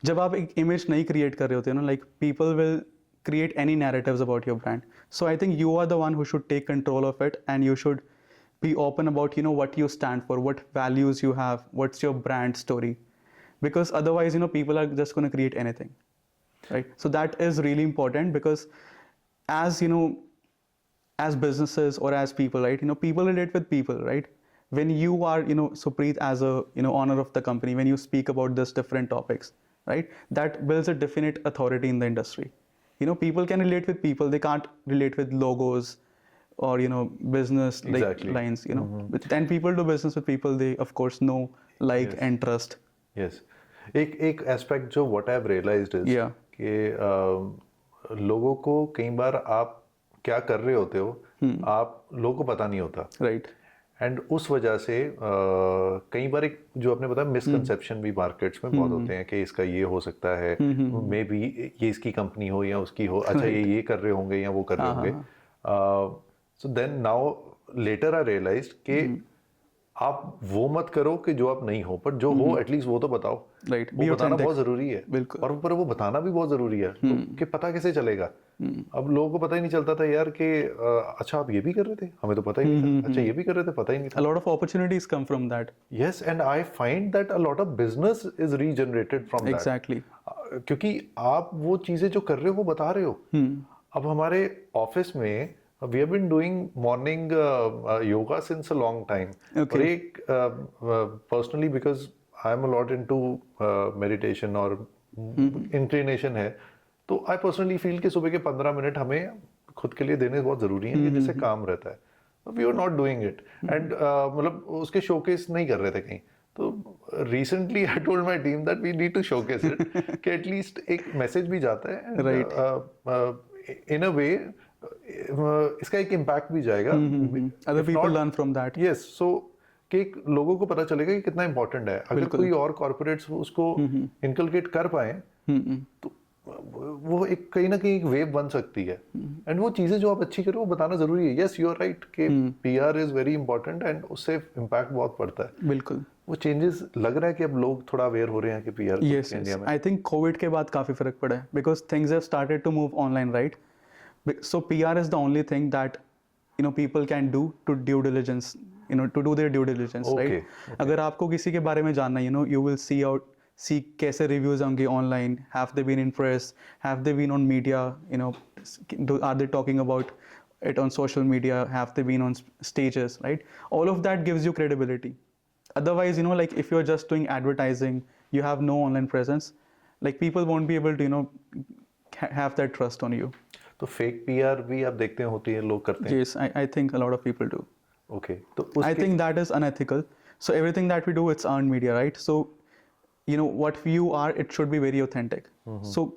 जब आप एक image नहीं create कर रहे होते हो, like people will create any narratives about your brand. So I think you are the one who should take control of it, and you should be open about, what you stand for, what values you have, what's your brand story. Because otherwise, people are just going to create anything, right? So that is really important, because as, as businesses or as people, right, people relate with people, right? When you are, Supreet, as a, owner of the company, when you speak about this different topics, right, that builds a definite authority in the industry. People can relate with people, they can't relate with logos or, business like lines, But then people do business with people they, of course, know, like, and trust. Yes. एक aspect जो what I've realized is कि लोगों को कई बार आप क्या कर रहे होते हो, आप लोगों को पता नहीं होता, राइट? एंड उस वजह से कई बार एक जो आपने बताया मिसकंसेप्शन भी मार्केट्स में बहुत होते हैं कि इसका ये हो सकता है, मे बी ये इसकी कंपनी हो या उसकी हो, अच्छा ये कर रहे होंगे या वो कर रहे होंगे। सो देन नाउ लेटर आई रियलाइज्ड कि आप वो मत करो कि जो आप नहीं हो, पर जो हो एटलीस्ट वो तो बताओ। राइट, वो बताना बहुत जरूरी है। बिल्कुल। और ऊपर वो बताना भी बहुत जरूरी है, तो कि पता कैसे चलेगा? अब लोगों को पता ही नहीं चलता था यार कि अच्छा आप ये भी कर रहे थे, हमें तो पता ही नहीं था, अच्छा ये भी कर रहे थे, पता ही नहीं था। A lot of opportunities come from that. Yes, and I find that a lot of business is regenerated from that. Exactly. क्योंकि आप वो चीजें जो कर रहे हो वो बता रहे हो। अब हमारे ऑफिस में we have been doing morning yoga since a long time. Okay. और एक personally because I am a lot into meditation और inclination है, तो I personally feel कि सुबह के 15 मिनट हमें खुद के लिए देने बहुत जरूरी हैं, जिससे काम रहता है। We were not doing it and मतलब उसके शोकेस नहीं कर रहे थे कहीं। तो recently I told my team that we need to showcase it कि at least एक मैसेज भी जाता है, right. In a way इसका एक इम्पैक्ट भी जाएगा। Other people learn from that. Yes, so कि लोगों को पता चलेगा कि कितना इम्पोर्टेंट है। अगर कोई और कॉर्पोरेट्स उसको इनकलकेट कर पाए तो वो एक कहीं ना कहीं एक वेव बन सकती है। एंड वो चीजें जो आप अच्छी करो वो बताना जरूरी है। यस, यू आर राइट कि PR is very important and उससे इम्पैक्ट बहुत पड़ता है। बिल्कुल। वो चेंजेस लग रहा है कि अब लोग थोड़ा अवेयर हो रहे हैं कि पीआर इंडिया में। आई थिंक कोविड के बाद काफी फर्क पड़ा है, because things have started to move online, right? So PR is the only thing that people can do to due diligence, to do their due diligence, right? Okay. अगर आपको किसी के बारे में जानना है, you will see कैसे reviews होंगे online, have they been in press, have they been on media, are they talking about it on social media, have they been on stages, right? All of that gives you credibility. Otherwise, like if you're just doing advertising, you have no online presence, like people won't be able to have that trust on you. तो fake PR भी आप देखते हैं होती है, लोग करते हैं? Yes, I think a lot of people do. Okay. तो I think that is unethical, So everything that we do, it's earned media, right? So what you are, it should be very authentic. So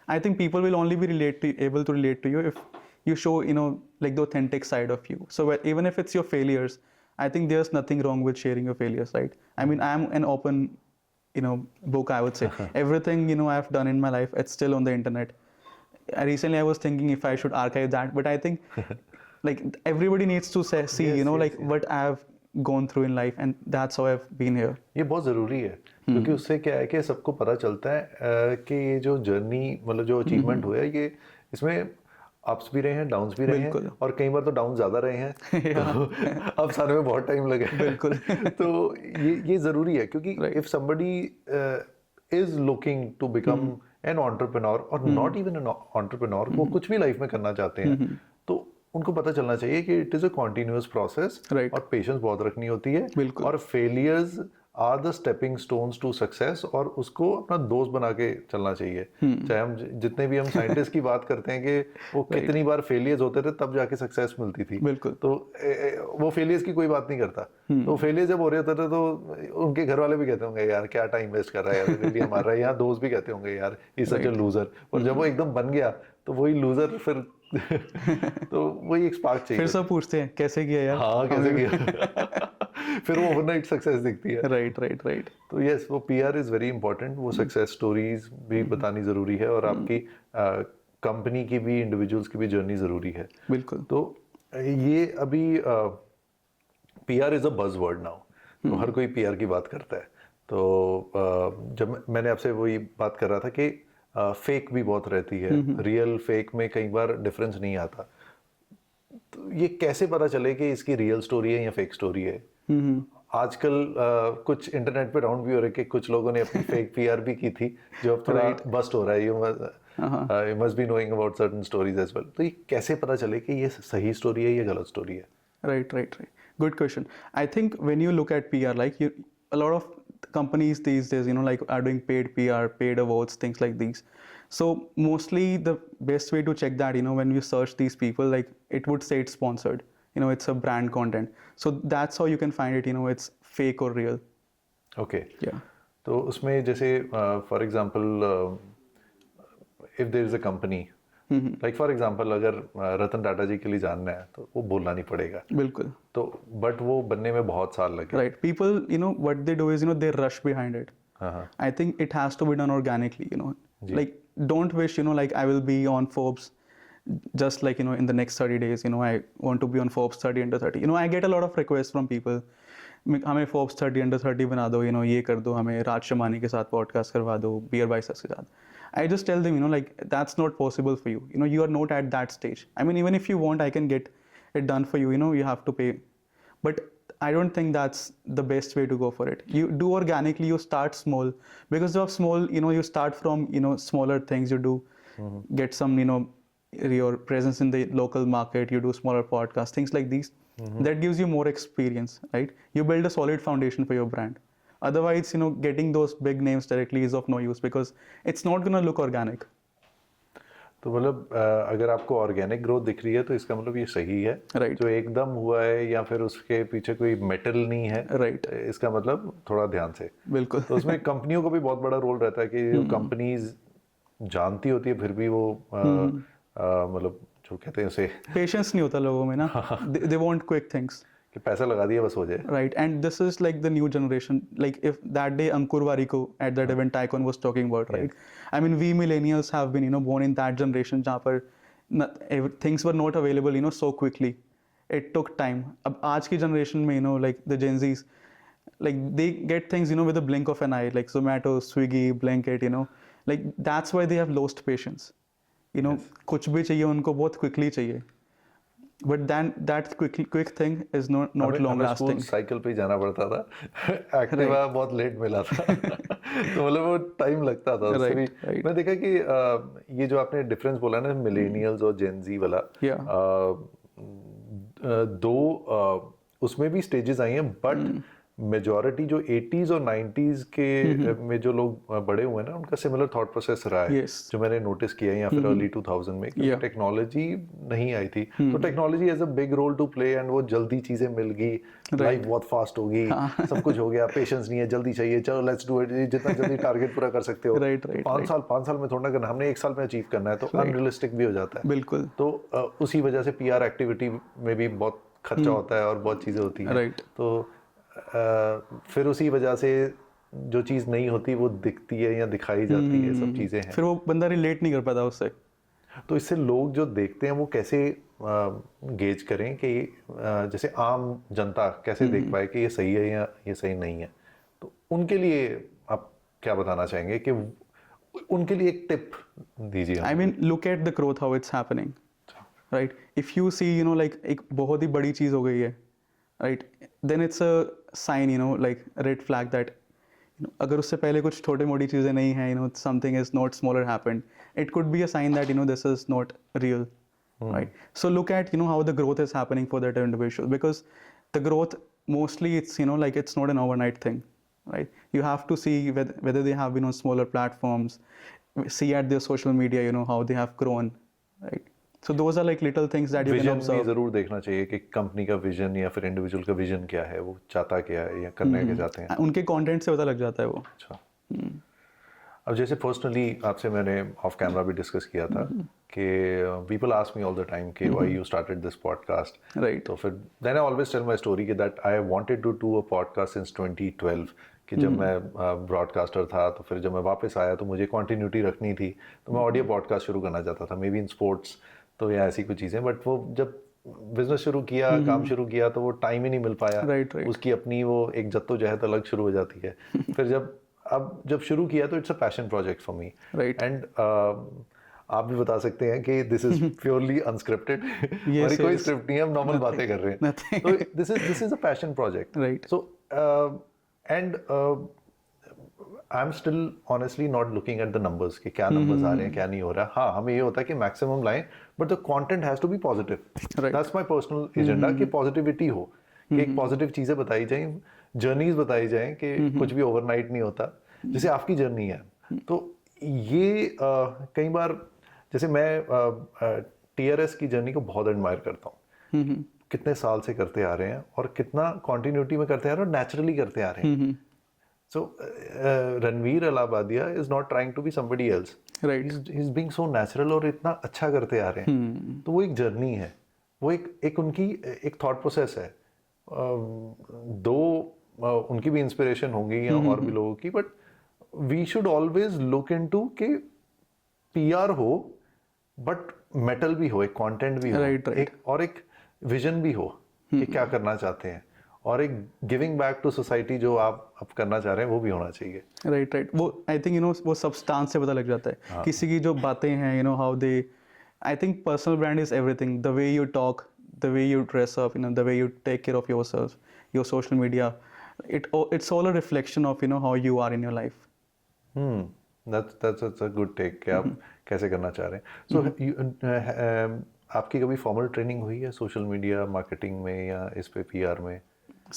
I think people will only be able to relate to you if you show like the authentic side of you. So even if it's your failures, I think there's nothing wrong with sharing your failures, right? I mean, I'm an open book, I would say. Everything I've done in my life, it's still on the internet. Recently I was thinking if I should archive that, but I think like everybody needs to see Yes. what I've gone through in life, and that's how I've been here. ये बहुत ज़रूरी है क्योंकि उससे क्या है कि सबको पता चलता है कि ये जो जर्नी मतलब जो अचीवमेंट हुआ है, ये इसमें अप्स भी रहे हैं, डाउन्स भी रहे हैं, और कई बार तो डाउन ज़्यादा रहे हैं, तो अप्स आने में बहुत टाइम लगे। बिल्कुल। तो ये ज़रूरी है क्योंकि if somebody is looking to become an entrepreneur और नॉट इवन एन एंटरप्रेन्योर, वो कुछ भी लाइफ में करना चाहते हैं, तो उनको पता चलना चाहिए कि it is a continuous process, और पेशेंस बहुत रखनी होती है, और failures are the stepping stones to success, और उसको अपना दोस्त बना के चलना चाहिए। चाहे हम जितने भी हम साइंटिस्ट की बात करते हैं कि वो कितनी बार फेलियर्स होते थे तब जाके सक्सेस मिलती थी, तो वो फेलियर्स की कोई बात नहीं करता। तो फेलियर जब हो रहे होते थे तो उनके घर वाले भी कहते होंगे यार क्या टाइम वेस्ट कर रहा है यार, really हमारा, यहाँ दोस्त भी कहते होंगे यार इज सच अ लूजर, और जब वो एकदम बन गया तो वही लूजर फिर तो वही एक स्पार्क चाहिए, फिर सब पूछते हैं कैसे किया यार। हाँ कैसे किया फिर वो ओवरनाइट सक्सेस दिखती है। राइट। तो यस, वो पीआर इज वेरी इंपॉर्टेंट, वो सक्सेस स्टोरीज भी बतानी जरूरी है, और आपकी कंपनी की भी, इंडिविजुअल्स की भी जर्नी जरूरी है। बिल्कुल। तो ये अभी PR is a buzzword now, तो हर कोई पीआर की बात करता है। तो जब मैंने आपसे वही बात कर रहा था कि फेक भी बहुत रहती है, रियल फेक में कई बार डिफरेंस नहीं आता, तो ये कैसे पता चले कि इसकी रियल स्टोरी है या फेक स्टोरी है? आजकल कुछ इंटरनेट पे राउंड भी हो रहे कि कुछ लोगों ने अपनी फेक पीआर भी की थी, जो अब थोड़ा बस्ट हो रहा है। You must be knowing about certain stories as well. तो ये कैसे पता चले कि ये सही स्टोरी है या गलत स्टोरी है? Right. Good question. I think when you look at PR, like a lot of companies these days, like are doing paid PR, paid awards, things like these. So mostly the best way to check that, when you search these people, like it would say it's sponsored. It's a brand content. So that's how you can find it. It's fake or real. Okay. Yeah. तो उसमें जैसे for example, if there is a company, like for example अगर रतन टाटा जी के लिए जानना है तो वो बोलना नहीं पड़ेगा, बिल्कुल, तो बट वो बनने में बहुत साल लगे। Right, people what they do is they rush behind it. I think it has to be done organically, like don't wish like I will be on Forbes just like in the next 30 days, I want to be on Forbes 30 under 30. I get a lot of requests from people, हमें Forbes 30 under 30 बना दो, ये कर दो, हमें राज शमानी के साथ podcast करवा दो, बियर बाइसेप्स के साथ। I just tell them, like that's not possible for you. You are not at that stage. I mean, even if you want, I can get it done for you. You have to pay, but I don't think that's the best way to go for it. You do organically. You start small, because of small, you start from smaller things. You do get some your presence in the local market. You do smaller podcasts, things like these. That gives you more experience, right? You build a solid foundation for your brand. Otherwise, getting those big names directly is of no use, because it's not going to look organic. तो मतलब अगर आपको organic growth दिख रही है तो इसका मतलब ये सही है, right. जो एकदम हुआ है या फिर उसके पीछे कोई मेटल नहीं है, right. इसका मतलब थोड़ा ध्यान से। बिल्कुल। तो उसमें कंपनियों का भी बहुत बड़ा रोल रहता है कि जो कंपनीज जानती होती है फिर भी वो मतलब जो कहते हैं उसे पेशेंस नहीं होता लोगों में ना, they want quick things, कि पैसा लगा दिया बस हो जाए। Right, and this is like the new generation. Like if that day Ankur Warikoo at that event Tycoon was talking about, right? I mean, we millennials have been, born in that generation जहाँ पर things were not available, so quickly. It took time. अब आज की generation में, like the Gen Zs, like they get things, with a blink of an eye, like Zomato, Swiggy, Blinkit, like that's why they have lost patience. कुछ भी चाहिए उनको बहुत quickly चाहिए. But then that quick thing is not long lasting. Cycle पे जाना पड़ता था, एक्टिवा बहुत लेट मिला था तो मतलब वो टाइम लगता था उससे भी। मैं देखा कि ये जो आपने डिफरेंस बोला ना मिलेनियल्स और जेन जी वाला, दो उसमें भी स्टेजेस आई हैं, बट मेजॉरिटी जो 80s और 90s के में जो लोग बड़े हुए हैं ना, उनका सिमिलर थॉट प्रोसेस रहा है, Yes. जो मैंने नोटिस किया है, या फिर अर्ली 2000 में, क्योंकि Yeah. टेक्नोलॉजी नहीं आई थी, तो technology as a big role to play, and वो जल्दी चीजें मिल गई, लाइफ बहुत फास्ट हो गई, सब कुछ हो गया, पेशेंस नहीं है, जल्दी चाहिए, चलो लेट्स डू इट, जितना जल्दी टारगेट पूरा कर सकते हो, Right, right, 5 साल में थोड़ा करना, हमने 1 साल में अचीव करना है, तो अनरियलिस्टिक भी हो जाता है। बिल्कुल। तो उसी वजह से पीआर एक्टिविटी में भी बहुत खर्चा होता है और बहुत चीजें होती हैं। Right. तो फिर उसी वजह से जो चीज़ नहीं होती वो दिखती है या दिखाई जाती है, सब चीज़ें हैं। फिर वो बंदा रिलेट नहीं कर पाता उससे। तो इससे लोग जो देखते हैं वो कैसे गेज करें कि जैसे आम जनता कैसे देख पाए कि ये सही है या ये सही नहीं है, तो उनके लिए आप क्या बताना चाहेंगे कि उनके लिए एक टिप दीजिए। I mean, look at the growth, how it's happening, right? If you see, like एक बहुत ही बड़ी चीज़ हो गई है, right? Then it's a sign, like red flag that, अगर उससे पहले कुछ छोटे मोटी चीज़ें नहीं हैं, something is not smaller happened. It could be a sign that, this is not real, right? So look at, how the growth is happening for that individual, because the growth mostly it's, like it's not an overnight thing, right? You have to see whether they have been on smaller platforms, see at their social media, how they have grown, right? So those are like little things that you can vision भी observe. जरूर देखना चाहिए कि company का vision या फिर individual का vision क्या है, वो चाहता क्या है या करने क्या चाहते हैं। उनके कंटेंट से पता लग जाता है वो। अच्छा, अब जैसे पर्सनली आपसे मैंने ऑफ कैमरा भी डिस्कस किया था कि people ask me all the time कि why you started this podcast, Right. तो फिर then I always tell my story कि that I wanted to do a podcast since 2012, कि जब मैं ब्रॉडकास्टर था, तो फिर जब मैं वापस आया तो मुझे कंटिन्यूटी रखनी थी, तो मैं ऑडियो पॉडकास्ट शुरू करना चाहता था, मे बी इन स्पोर्ट्स तो या ऐसी कुछ चीज़ें, बट वो जब बिजनेस शुरू किया, काम शुरू किया, तो वो टाइम ही नहीं मिल पाया। Right, right. उसकी अपनी वो एक जद्दोजहद अलग शुरू हो जाती है। फिर जब शुरू किया तो it's a passion project for me, Right. And आप भी बता सकते हैं कि दिस इज प्योरली अनस्क्रिप्टेड, और कोई yes. स्क्रिप्ट नहीं है, हम नॉर्मल बातें कर रहे हैं। Nothing. तो this is a passion project, Right. So and I am still honestly not looking at the numbers कि क्या नंबर्स आ रहे हैं, क्या नहीं हो रहा। हाँ, हमें ये होता है कि मैक्सिमम लाएं, but the content has to be positive. Right. That's my personal agenda कि पॉजिटिविटी हो, कि एक पॉजिटिव चीजें बताई जाएं, जर्नीज बताई जाएं, कि कुछ भी ओवरनाइट नहीं होता, जैसे आपकी जर्नी है। तो ये कई बार, जैसे मैं टीआरएस की जर्नी को बहुत एडमायर करता हूँ, कितने साल से करते आ रहे हैं और कितना कॉन्टिन्यूटी में करते आ रहे हैं और नेचुरली करते आ रहे हैं। So Ranveer Allahbadia is not trying to be somebody else. Right. He's being so natural और इतना अच्छा करते आ रहे हैं। तो वो एक जर्नी है, वो एक उनकी एक थॉट प्रोसेस है। उनकी भी इंस्पिरेशन होंगी या और भी लोगों की, but we should always look into कि पीआर हो बट मेटल भी हो, एक कंटेंट भी हो, Right, right. एक विजन भी हो कि क्या करना चाहते हैं, और एक गिविंग बैक टू सोसाइटी जो आप करना चाह रहे हैं वो भी होना चाहिए। राइट राइट, वो आई थिंक वो सब्सटेंस से पता लग जाता है। किसी की जो बातें हैं, how they, I think personal brand is everything, the way you talk, the way you dress up, the way you take care of yourself, your social media, it's all a reflection of how you are in your life. That's a good take कि आप कैसे करना चाह रहे हैं। So आपकी कभी formal training हुई है सोशल मीडिया मार्केटिंग में या इस पे पीआर में?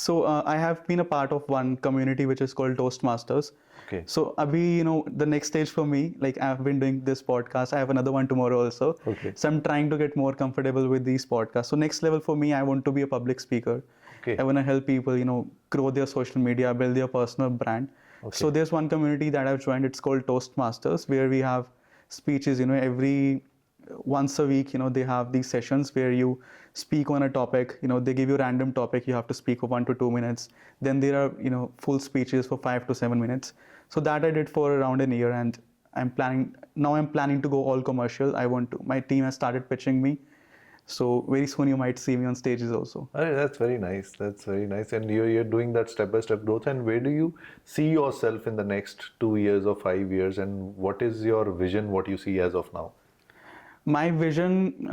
So I have been a part of one community which is called Toastmasters. Okay. So abhi, the next stage for me, like I've been doing this podcast, I have another one tomorrow also. Okay. So I'm trying to get more comfortable with these podcasts. So next level for me, I want to be a public speaker. Okay. I want to help people, grow their social media, build their personal brand. Okay. So there's one community that I've joined. It's called Toastmasters, where we have speeches, every once a week, they have these sessions where you speak on a topic, they give you a random topic, you have to speak for 1 to 2 minutes. Then there are, full speeches for 5 to 7 minutes. So that I did for around a year, and I'm planning to go all commercial. My team has started pitching me. So very soon you might see me on stages also. That's very nice. That's very nice. And you're doing that step-by-step growth. And where do you see yourself in the next 2 years or 5 years? And what is your vision, what you see as of now? My vision,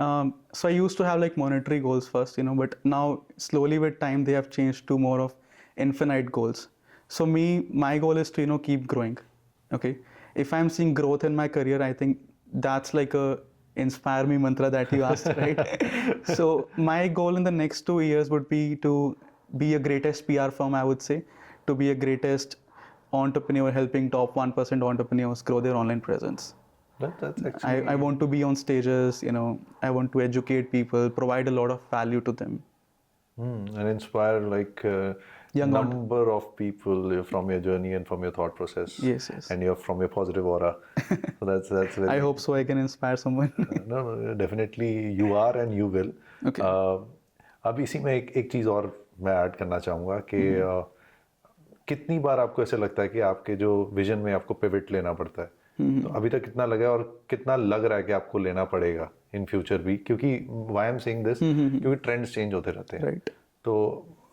so I used to have like monetary goals first, but now slowly with time they have changed to more of infinite goals. So my goal is to, keep growing. Okay. If I'm seeing growth in my career, I think that's like a inspire me mantra that you asked, right? So my goal in the next 2 years would be to be a greatest PR firm, I would say, to be a greatest entrepreneur helping top 1% entrepreneurs grow their online presence. That's actually. I want to be on stages, you know, I want to educate people, provide a lot of value to them. And inspire like Young number of people from your journey and from your thought process. Yes, yes. And from your positive aura. So that's very. I hope so I can inspire someone. No, definitely you are and you will. Okay. अब इसी में एक चीज़ और मैं add करना चाहूँगा कि कितनी बार आपको ऐसे लगता है कि आपके जो विजन में आपको पिवट लेना पड़ता है, तो अभी तक कितना लगा है और कितना लग रहा है कि आपको लेना पड़ेगा इन फ्यूचर भी, क्योंकि why I am saying this, क्योंकि ट्रेंड्स चेंज होते रहते हैं. Right. तो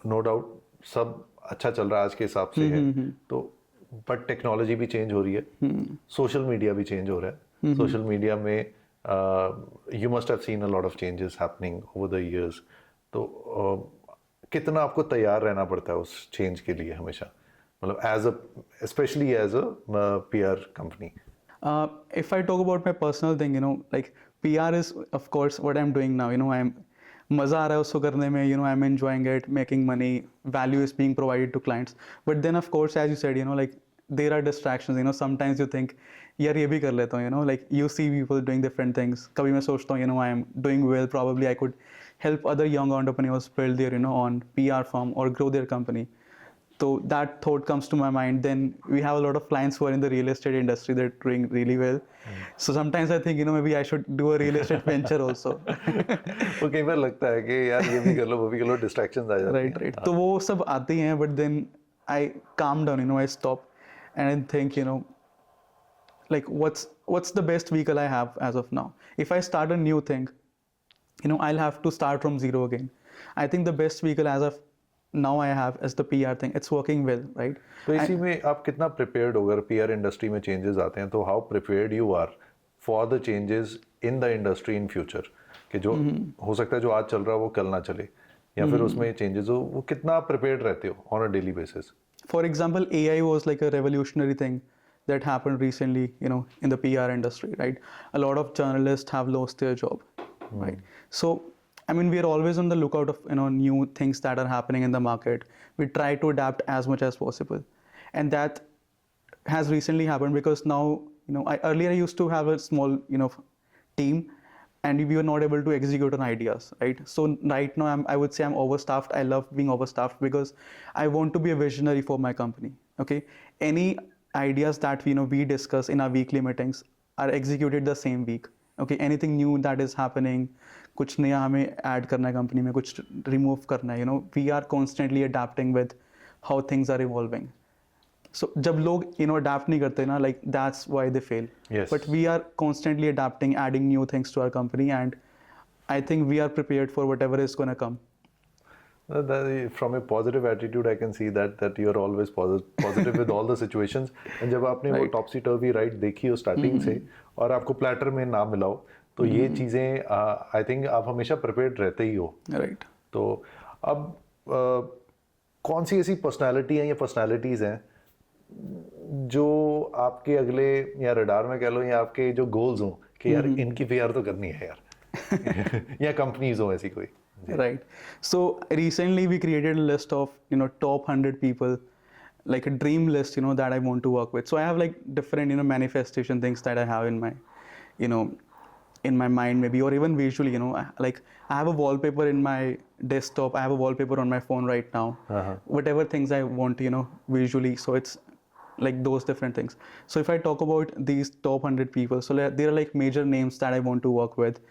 नो डाउट सब अच्छा चल रहा है आज के हिसाब से है, तो बट टेक्नोलॉजी भी चेंज हो रही है, सोशल मीडिया भी चेंज हो रहा है. सोशल मीडिया में you must have seen a lot of changes happening over the years. तो कितना आपको तैयार रहना पड़ता है उस चेंज के लिए हमेशा, मतलब as a specially as a PR company? If I talk about my personal thing, you know, like PR is of course what I'm doing now. You know, मज़ा आ रहा है उसको करने में. You know, I'm enjoying it, making money, value is being provided to clients. But then of course, as you said, you know, like there are distractions. You know, sometimes you think, यार ये भी कर लेता हूँ. You know, like you see people doing different things. कभी मैं सोचता हूँ, you know, I am doing well. Probably I could help other young entrepreneurs build their, you know, on PR firm or grow their company. So that thought comes to my mind. Then we have a lot of clients who are in the real estate industry. They're doing really well. So sometimes I think, you know, maybe I should do a real estate venture also. वो कई बार लगता है कि यार ये भी कर लो वो भी कर लो, distractions आ जाती हैं. Right. तो वो सब आती हैं, but then I calm down, you know, I stop and I think, you know, like what's the best vehicle I have as of now. If I start a new thing, you know, I'll have to start from zero again. I think the best vehicle as of now I have is the PR thing. It's working well, right? तो इसी में आप कितना prepared हो, अगर PR industry में changes आते हैं तो how prepared you are for the changes in the industry in future, कि जो हो सकता है जो आज चल रहा है वो कल ना चले, या फिर उसमें चेंजेस हो, वो कितना प्रिपेयर्ड रहते हो on a daily basis? For example, AI was like a revolutionary thing that happened recently, you know, in the PR industry, right? A lot of journalists have lost their job, right? So I mean, we are always on the lookout of, you know, new things that are happening in the market. We try to adapt as much as possible, and that has recently happened because now, you know, earlier I used to have a small, you know, team, and we were not able to execute on ideas, right? So right now I would say I'm overstaffed. I love being overstaffed because I want to be a visionary for my company. Okay, any ideas that, you know, we discuss in our weekly meetings are executed the same week. Okay, anything new that is happening, कुछ नया हमें add करना है company में, कुछ remove करना है, you know, we are constantly adapting with how things are evolving. So जब लोग, यू नो, अडेप्ट नहीं करते ना, like that's why they fail. But we are constantly adapting, adding new things to our company, and I think we are prepared for whatever is gonna come. From a positive attitude, I can see that you are always positive with all the situations. And जब आपने वो topsy turvy ride देखी हो starting से और आपको platter में ना मिला हो, तो ये चीज़ें आई थिंक आप हमेशा प्रिपेयर्ड रहते ही हो. राइट. तो अब कौन सी ऐसी पर्सनालिटी हैं या पर्सनालिटीज़ हैं जो आपके अगले, या रडार में कह लो, या आपके जो गोल्स हों कि यार इनकी पीआर तो करनी है यार, या कंपनीज हो ऐसी कोई? Right. So recently we created a list of, you know, top 100 people, like a dream list, you know, that I want to work with. So I have like different, you know, manifestation things that I have in my, you know, in my mind maybe, or even visually, you know, like I have a wallpaper in my desktop, I have a wallpaper on my phone right now, whatever things I want, you know, visually. So it's like those different things. So if I talk about these top 100 people, so there are like major names that I want to work with.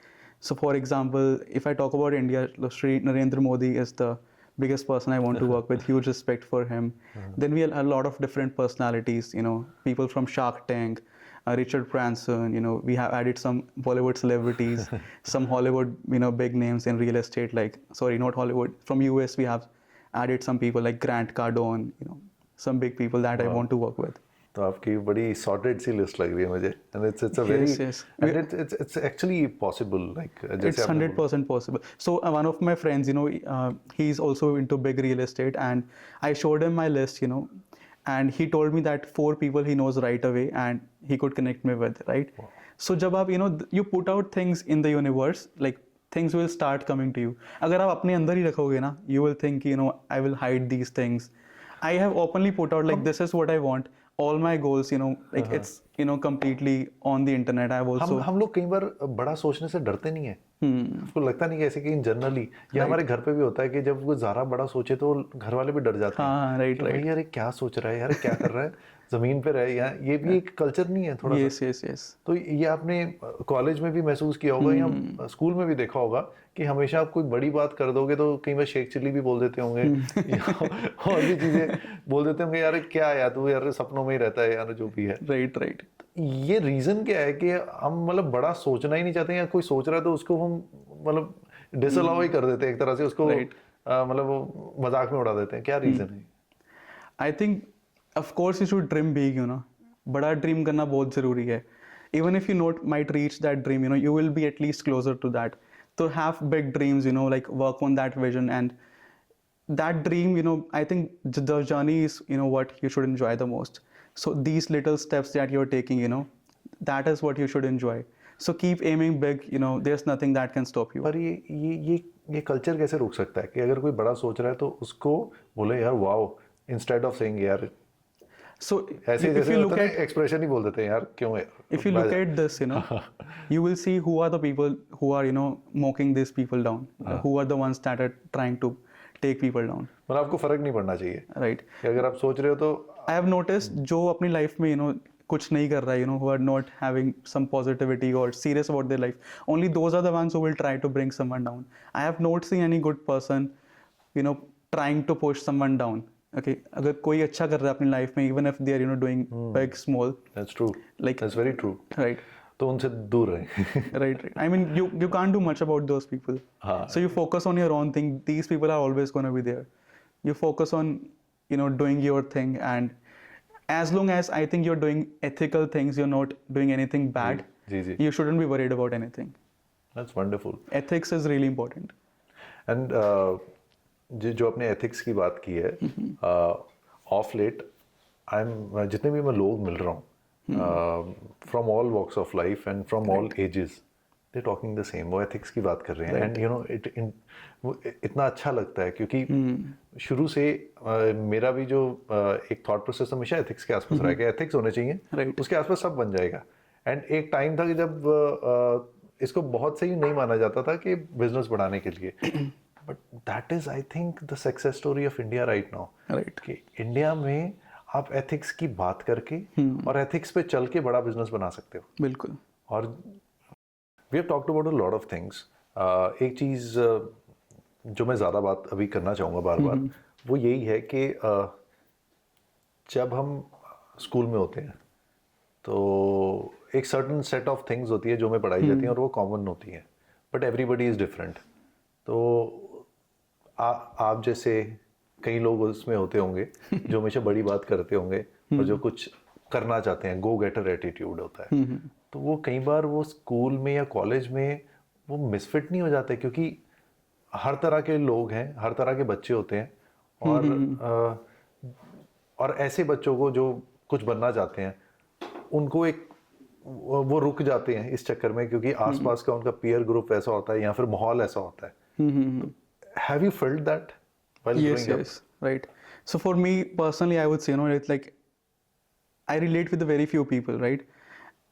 So for example, if I talk about India, Shri Narendra Modi is the biggest person I want to work with. Huge respect for him. Then we have a lot of different personalities, you know, people from Shark Tank, Richard Branson, you know, we have added some Bollywood celebrities, some Hollywood, you know, big names in real estate, like, sorry, not Hollywood, from US we have added some people like Grant Cardone, you know, some big people that I want to work with. तो आपकी बड़ी sorted सी list लग रही है मुझे, and it's a very, and it's actually possible, like it's 100% possible. So one of my friends, you know, he's also into big real estate, and I showed him my list, you know, and he told me that 4 people he knows right away and he could connect me with, right? So जब आप, you know, you put out things in the universe, like things will start coming to you. अगर आप अपने अंदर ही रखोगे ना, you will think, you know, I will hide these things. I have openly put out like this is what I want. All my goals, you know, like it's, you know, completely on the internet. I have also. हम लोग कई बार बड़ा सोचने से डरते नहीं है। आपको लगता नहीं कि ऐसे कि इन जनरली या हमारे घर पे भी होता है कि जब कोई ज़्यादा बड़ा सोचे तो घर वाले भी डर जाते हैं। हाँ, राइट कि भाई यार ये क्या सोच रहा है, यार क्या कर रहा है, जमीन पे रहे, या ये भी एक कल्चर नहीं है थोड़ा Yes, सा। yes, yes. तो ये आपने कॉलेज में भी महसूस किया होगा या स्कूल में भी देखा होगा कि हमेशा आप कोई बड़ी बात कर दोगे तो कई बार शेख चिल्ली भी बोल देते होंगे या और भी चीजें बोल देते होंगे, यार क्या यार तू यार सपनों में ही रहता है यार, जो भी है। Right, right. ये रीजन क्या है कि हम मतलब बड़ा सोचना ही नहीं चाहते, या कोई सोच रहा है तो उसको हम मतलब डिसअलाउ ही कर देते हैं एक तरह से, उसको मतलब वो मजाक में उड़ा देते हैं। क्या रीजन है? I think, of course, you should dream big, you know. बड़ा ड्रीम करना बहुत ज़रूरी है. Even if you not might reach that dream, you know, you will be at least closer to that. So have big dreams, you know, like work on that vision, and that dream, you know, I think the journey is, you know, what you should enjoy the most. So these little steps that you're taking, you know, that is what you should enjoy. So keep aiming big, you know, there's nothing that can stop you. पर ये culture कैसे रोक सकता है कि अगर कोई बड़ा सोच रहा है तो उसको बोले यार वाओ, इंस्टेड ऑफ सेइंग यार So ऐसे if जैसे you look होता है at, एक्सप्रेशन ही बोल देते हैं यार क्यों है। if you look at this, you know, you will see who are the people who are, you know, mocking these people down. Who are the ones that are trying to take people down. पर आपको फर्क नहीं पड़ना चाहिए Right. कि अगर आप सोच रहे हो तो I have noticed जो अपनी लाइफ में, you know, कुछ नहीं कर रहा है, you know, who are not having some positivity or serious about their life, only those are the ones who will try to bring someone down. I have not seen any good person, you know, trying to push someone down. Okay, अगर कोई अच्छा कर रहा है अपनी life में, even if they are, you know, doing big, small, that's true, like, that's very true, right, तो उनसे दूर रहें। right. I mean, you can't do much about those people. हाँ। So you focus on your own thing. These people are always going to be there. You focus on, you know, doing your thing, and as long as I think you're doing ethical things, you're not doing anything bad, जी जी, you shouldn't be worried about anything. That's wonderful. Ethics is really important. And जो आपने ethics की बात की है, of late I am जितने भी मैं लोग मिल रहा हूँ from all walks of life and from all ages, they talking the same, वो एथिक्स की बात कर रहे हैं। एंड यू नो इतना अच्छा लगता है क्योंकि शुरू से मेरा भी जो एक थॉट प्रोसेस हमेशा एथिक्स के आसपास रहा है कि एथिक्स होने चाहिए, Right. उसके आसपास सब बन जाएगा। एंड एक टाइम था कि जब इसको बहुत सही नहीं माना जाता था कि बिजनेस बढ़ाने के लिए, but that is I think the success story of India right now. Right. कि इंडिया में आप एथिक्स की बात करके और एथिक्स पे चल के बड़ा बिजनेस बना सकते हो। बिल्कुल. और we have talked about a lot of things. एक चीज़ जो मैं ज़्यादा बात अभी करना चाहूँगा बार बार, वो यही है कि जब हम स्कूल में होते हैं तो एक सर्टन सेट ऑफ थिंग्स होती है जो हमें पढ़ाई जाती हैं और वो कॉमन होती हैं, बट एवरीबडी इज़ डिफरेंट। तो आप जैसे कई लोग उसमें होते होंगे जो हमेशा बड़ी बात करते होंगे और जो कुछ करना चाहते हैं, गो गेटर एटीट्यूड होता है। तो वो कई बार वो स्कूल में या कॉलेज में वो मिसफिट नहीं हो जाते क्योंकि हर तरह के लोग हैं, हर तरह के बच्चे होते हैं, और ऐसे बच्चों को जो कुछ बनना चाहते हैं उनको एक वो रुक जाते हैं इस चक्कर में क्योंकि आसपास का उनका पीयर ग्रुप ऐसा होता है या फिर माहौल ऐसा होता है। Have you felt that while Yes, growing yes, right. So for me personally, I would say, you know, it's like I relate with very few people, right?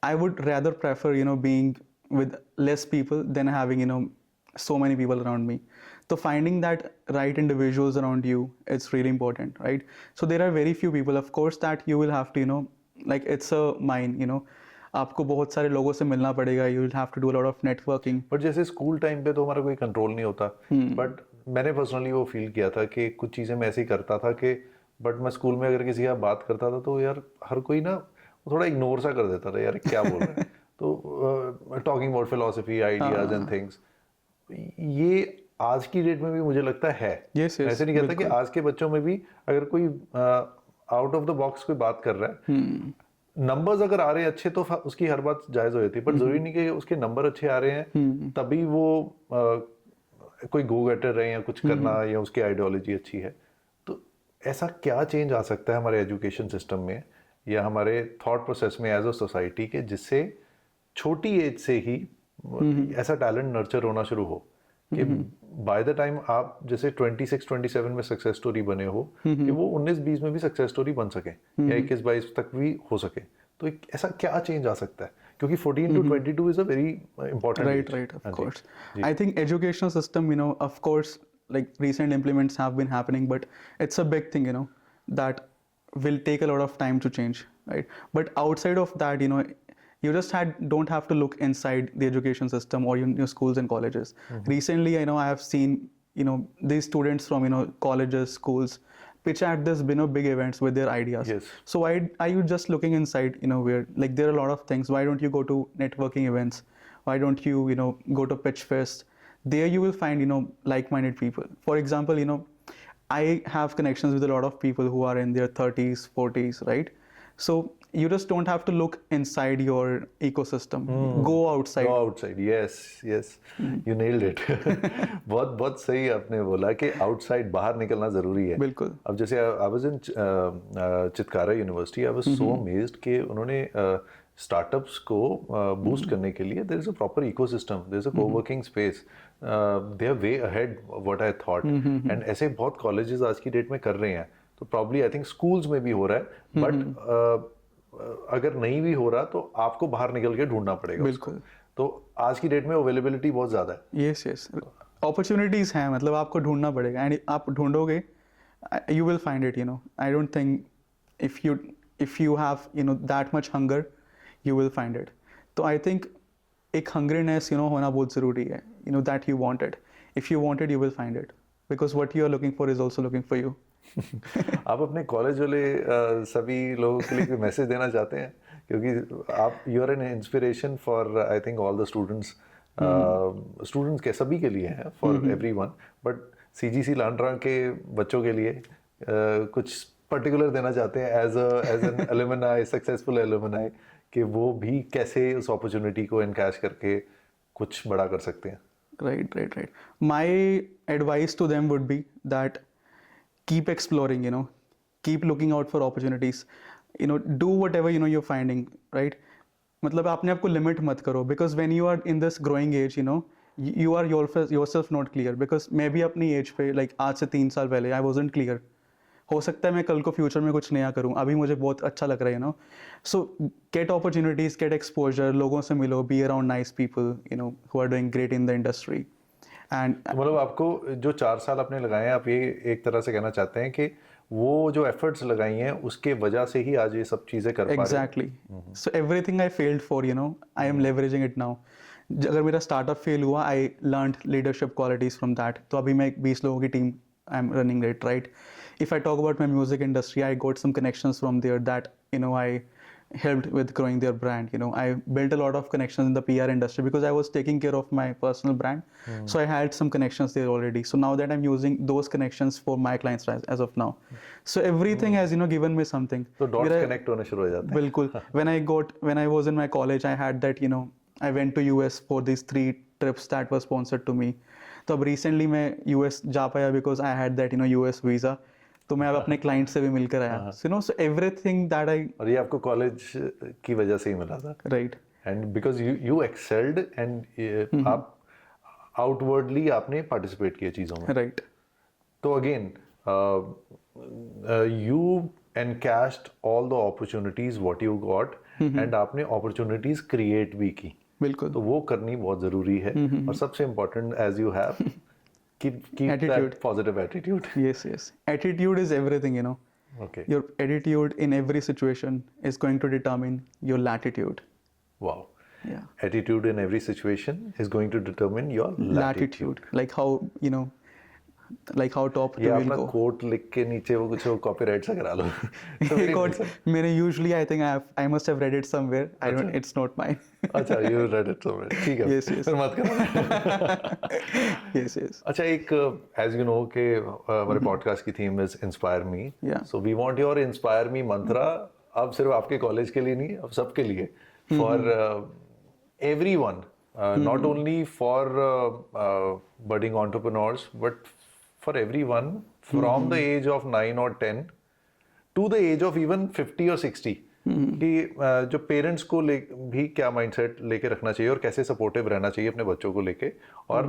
I would rather prefer, you know, being with less people than having, you know, so many people around me. So finding that right individuals around you, it's really important, right? So there are very few people, of course, that you will have to, you know, like it's a mine, you know, आपको बहुत सारे लोगों से मिलना पड़ेगा, you will have to do a lot of networking. But जैसे school time पे तो हमारा कोई कंट्रोल नहीं होता, बट मैंने पर्सनली वो फील किया था कि कुछ चीज़ें मैं ऐसे ही करता था कि बट मैं स्कूल में अगर किसी का बात करता था तो यार हर कोई ना थोड़ा इग्नोर सा कर देता था, यार क्या बोल रहे हैं। तो talking about philosophy, ideas and things, ये आज की डेट में भी मुझे लगता है। Yes, yes, ऐसे नहीं कहता कि आज के बच्चों में भी अगर कोई आउट ऑफ द बॉक्स कोई बात कर रहा है, नंबर्स अगर आ रहे हैं अच्छे तो उसकी हर बात जायज हो जाती है, पर जरूरी नहीं कि उसके नंबर अच्छे आ रहे हैं तभी वो कोई गो गेटर है या कुछ करना या उसकी आइडियोलॉजी अच्छी है। तो ऐसा क्या चेंज आ सकता है हमारे एजुकेशन सिस्टम में या हमारे थॉट प्रोसेस में एज अ सोसाइटी के जिससे छोटी एज से ही ऐसा टैलेंट नर्चर होना शुरू हो कि बाय द टाइम आप जैसे 26-27 में सक्सेस स्टोरी बने हो कि वो 19-20 में भी सक्सेस स्टोरी बन सके या 21-22 तक भी हो सके, तो ऐसा क्या चेंज आ सकता है? क्योंकि 14 to 22 is a very important Right, of course. I think educational system, of course, like recent implements have been happening, but it's a big thing, that will take a lot of time to change, right? But outside of that, you just don't have to look inside the education system or your schools and colleges. Recently, I have seen, these students from, colleges, schools, pitch at this, big events with their ideas. Yes. So why are you just looking inside, where like there are a lot of things. Why don't you go to networking events? Why don't you, go to Pitch Fest? There you will find, like-minded people. For example, I have connections with a lot of people who are in their 30s, 40s, right? So you just don't have to look inside your ecosystem. Go outside. Go outside. Yes. You nailed it. बहुत सही आपने बोला कि outside बाहर निकलना जरूरी है. बिल्कुल. अब जैसे I was in Chitkara university, I was so amazed कि उन्होंने startups को boost करने के लिए there is a proper ecosystem, there is a co-working space. They are way ahead what I thought. And ऐसे बहुत colleges आज की डेट में कर रहे हैं. तो probably I think schools में भी हो रहा है, but अगर नहीं भी हो रहा तो आपको बाहर निकल के ढूंढना पड़ेगा. बिल्कुल. तो आज की डेट में अवेलेबिलिटी बहुत ज्यादा है. Yes. Opportunities हैं, मतलब आपको ढूंढना पड़ेगा, and आप ढूंढोगे, you will find it. I don't think if you have that much hunger, you will find it. तो I think एक hungriness होना बहुत जरूरी है, that you want it. If you want it, you will find it, because what you are looking for is also looking for you. आप अपने college वाले सभी लोगों के लिए मैसेज देना चाहते हैं, क्योंकि आप you are an inspiration for I think all the students के सभी के लिए हैं, for everyone, but CGC Landran के बच्चों के लिए कुछ पर्टिकुलर देना चाहते हैं as an alumni, successful alumni, कि वो भी कैसे उस अपॉर्चुनिटी को एनकैश करके कुछ बड़ा कर सकते हैं. Right. My advice to them would be that keep exploring, keep looking out for opportunities, do whatever you're finding, right? मतलब आपने आपको लिमिट मत करो, because when you are in this growing age, you are yourself not clear, because मैं भी अपनी as पे like आज से 3 साल पहले I wasn't clear. हो सकता है मैं कल को फ्यूचर में कुछ नया करूं, अभी मुझे बहुत अच्छा लग रहा है, so get opportunities, get exposure, लोगों से मिलो, be around nice people, who are doing great in the industry. And मतलब आपको जो 4 साल आपने लगाए हैं, आप ये एक तरह से कहना चाहते हैं कि वो जो एफर्ट्स लगाई हैं उसके वजह से ही आज ये सब चीजें कर पा रहे हैं. Exactly. So everything I failed for, I am leveraging it now. अगर मेरा स्टार्टअप फेल हुआ, I learned leadership qualities from that. तो अभी मैं 20 लोगों की team I'm running it, right? If I talk about my music industry, I got some connections from there that I helped with growing their brand. I built a lot of connections in the PR industry because I was taking care of my personal brand. So I had some connections there already. So now that I'm using those connections for my clients as of now. So everything has given me something. So dots connect होने शुरू हो जाते हैं. बिल्कुल. When I was in my college, I had that I went to US for these 3 trips that were sponsored to me. तो अब recently मैं US जा पाया because I had that US visa. तो मैं अब अपने क्लाइंट से भी मिलकर आया. So everything that I. और ये आपको कॉलेज की वजह से ही मिला था. Right. And because you excelled and आप outwardly आपने participate किया चीजों में. Right. तो again you encashed all the opportunities what you got and आपने opportunities create भी की. बिल्कुल. तो वो करनी बहुत जरूरी है. और सबसे important as you have keep that positive attitude. Yes. Attitude is everything, Okay. Your attitude in every situation is going to determine your latitude. Wow. Yeah. Attitude in every situation is going to determine your latitude. Like how, like how top ये the अपना will go. Coat लिख के नीचे वो कुछ copyright सा करा लो. ये quote मैंने usually I think I must have read it somewhere. It's not mine. अच्छा, you read it somewhere. ठीक है. Yes. फिर मत करो. Yes. अच्छा, एक as you know कि हमारे podcast की theme is inspire me. Yeah. So we want your inspire me mantra. अब सिर्फ आपके कॉलेज के लिए नहीं, अब सबके लिए. For everyone. Not only for budding entrepreneurs, but for everyone from the age of 9 or 10 to the age of even 50 or 60. कि जो पेरेंट्स को भी क्या माइंडसेट लेके रखना चाहिए और कैसे सपोर्टिव रहना चाहिए अपने बच्चों को लेके, और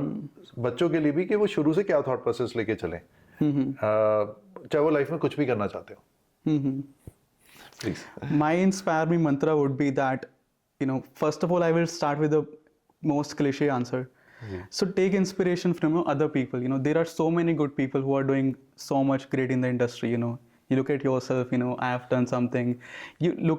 बच्चों के लिए भी कि वो शुरू से क्या थॉट प्रोसेस लेके चलें, चाहे वो लाइफ में कुछ भी करना चाहते हो. Please. My inspire me mantra would be that, first of all, I will start with the most cliche answer. So take inspiration from other people. There are so many good people who are doing so much great in the industry. You look at yourself. I have done something. You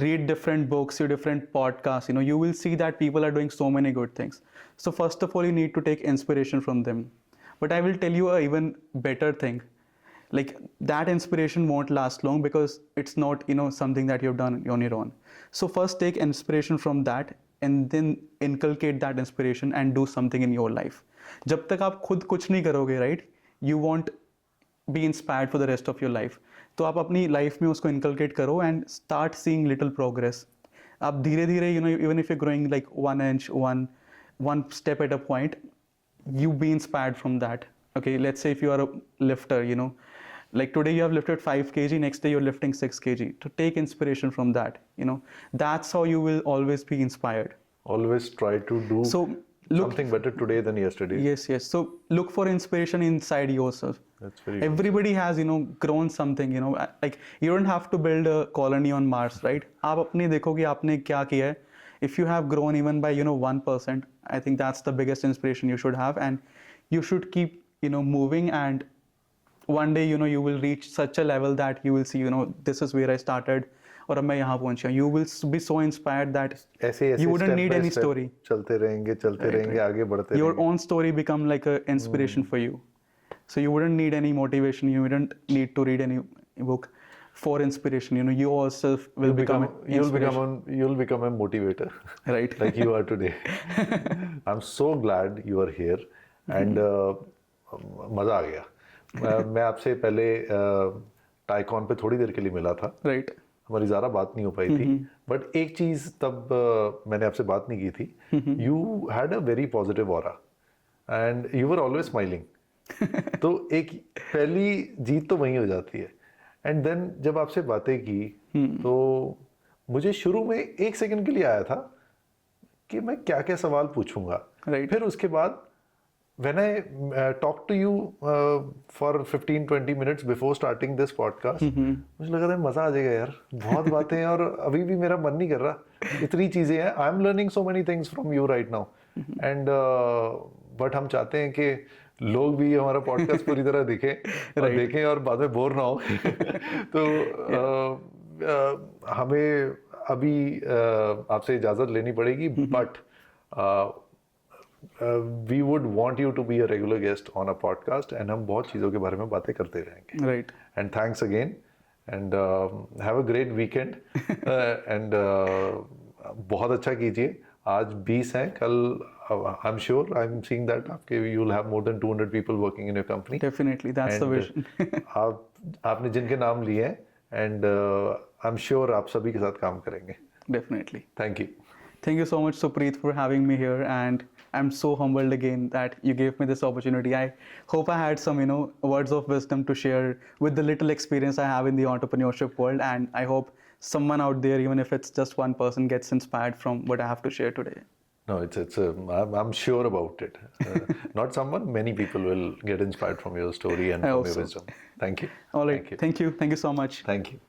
read different books, different podcasts. You will see that people are doing so many good things. So first of all, you need to take inspiration from them. But I will tell you a even better thing. Like, that inspiration won't last long because it's not something that you've done on your own. So first take inspiration from that and then inculcate that inspiration and do something in your life. जब तक आप खुद कुछ नहीं करोगे, right, you won't be inspired for the rest of your life. तो आप अपनी लाइफ में उसको inculcate करो and start seeing little progress. आप धीरे धीरे even if you're growing like 1 inch, one step at a point, you be inspired from that. Okay, let's say if you are a lifter, like today you have lifted 5 kg, next day you're lifting 6 kg. To take inspiration from that, that's how you will always be inspired. Always try to do something better today than yesterday. Yes. So look for inspiration inside yourself. That's very Everybody has, grown something, like you don't have to build a colony on Mars, right? आप अपने देखो कि आपने क्या किया है. If you have grown even by, 1%, I think that's the biggest inspiration you should have, and you should keep, moving, and one day, you will reach such a level that you will see, this is where I started, और अब मैं यहाँ पहुँचा. You will be so inspired that ऐसे you wouldn't need any step story. चलते रहेंगे आगे बढ़ते Your रहेंगे. own story become like an inspiration for you. So you wouldn't need any motivation. You wouldn't need to read any book for inspiration. You yourself will become inspiration. You'll become a motivator. Right. Like you are today. I'm so glad you are here, and मजा आ गया. मैं आपसे पहले tycoon पे थोड़ी देर के लिए मिला था. Right. हमारी ज़्यादा बात नहीं हो पाई थी, बट एक चीज़ तब मैंने आपसे बात नहीं की थी. You had a very positive aura and you were always smiling. तो एक पहली जीत तो वहीं हो जाती है. एंड देन जब आपसे बातें की तो मुझे शुरू में 1 सेकंड के लिए आया था कि मैं क्या क्या सवाल पूछूंगा. Right. फिर उसके बाद when I talked to you for 15-20 minutes before starting this podcast, मुझे लगा था मजा आ जाएगा यार, बहुत बातें हैं और अभी भी मेरा मन नहीं कर रहा, इतनी चीजें हैं. I am learning so many things from you right now, and but हम चाहते हैं कि लोग भी हमारा पॉडकास्ट पूरी तरह देखें और बाद में बोर ना हो. तो हमें अभी आपसे इजाजत लेनी पड़ेगी, but we would want you to be a regular guest on a podcast, and हम बहुत चीज़ों के बारे में बातें करते रहेंगे. Right. And thanks again, and have a great weekend. And बहुत अच्छा कीजिए. आज 20 हैं, कल I'm sure I'm seeing that आपके you'll have more than 200 people working in your company. Definitely, that's the vision. आपने जिनके नाम लिए हैं, and I'm sure आप सभी के साथ काम करेंगे. Definitely. Thank you. Thank you so much, Supreet, for having me here, and I'm so humbled again that you gave me this opportunity. I hope I had some, words of wisdom to share with the little experience I have in the entrepreneurship world, and I hope someone out there, even if it's just one person, gets inspired from what I have to share today. No, I'm sure about it. Not someone, many people will get inspired from your story and from your wisdom. Thank you. All right. Thank you so much. Thank you.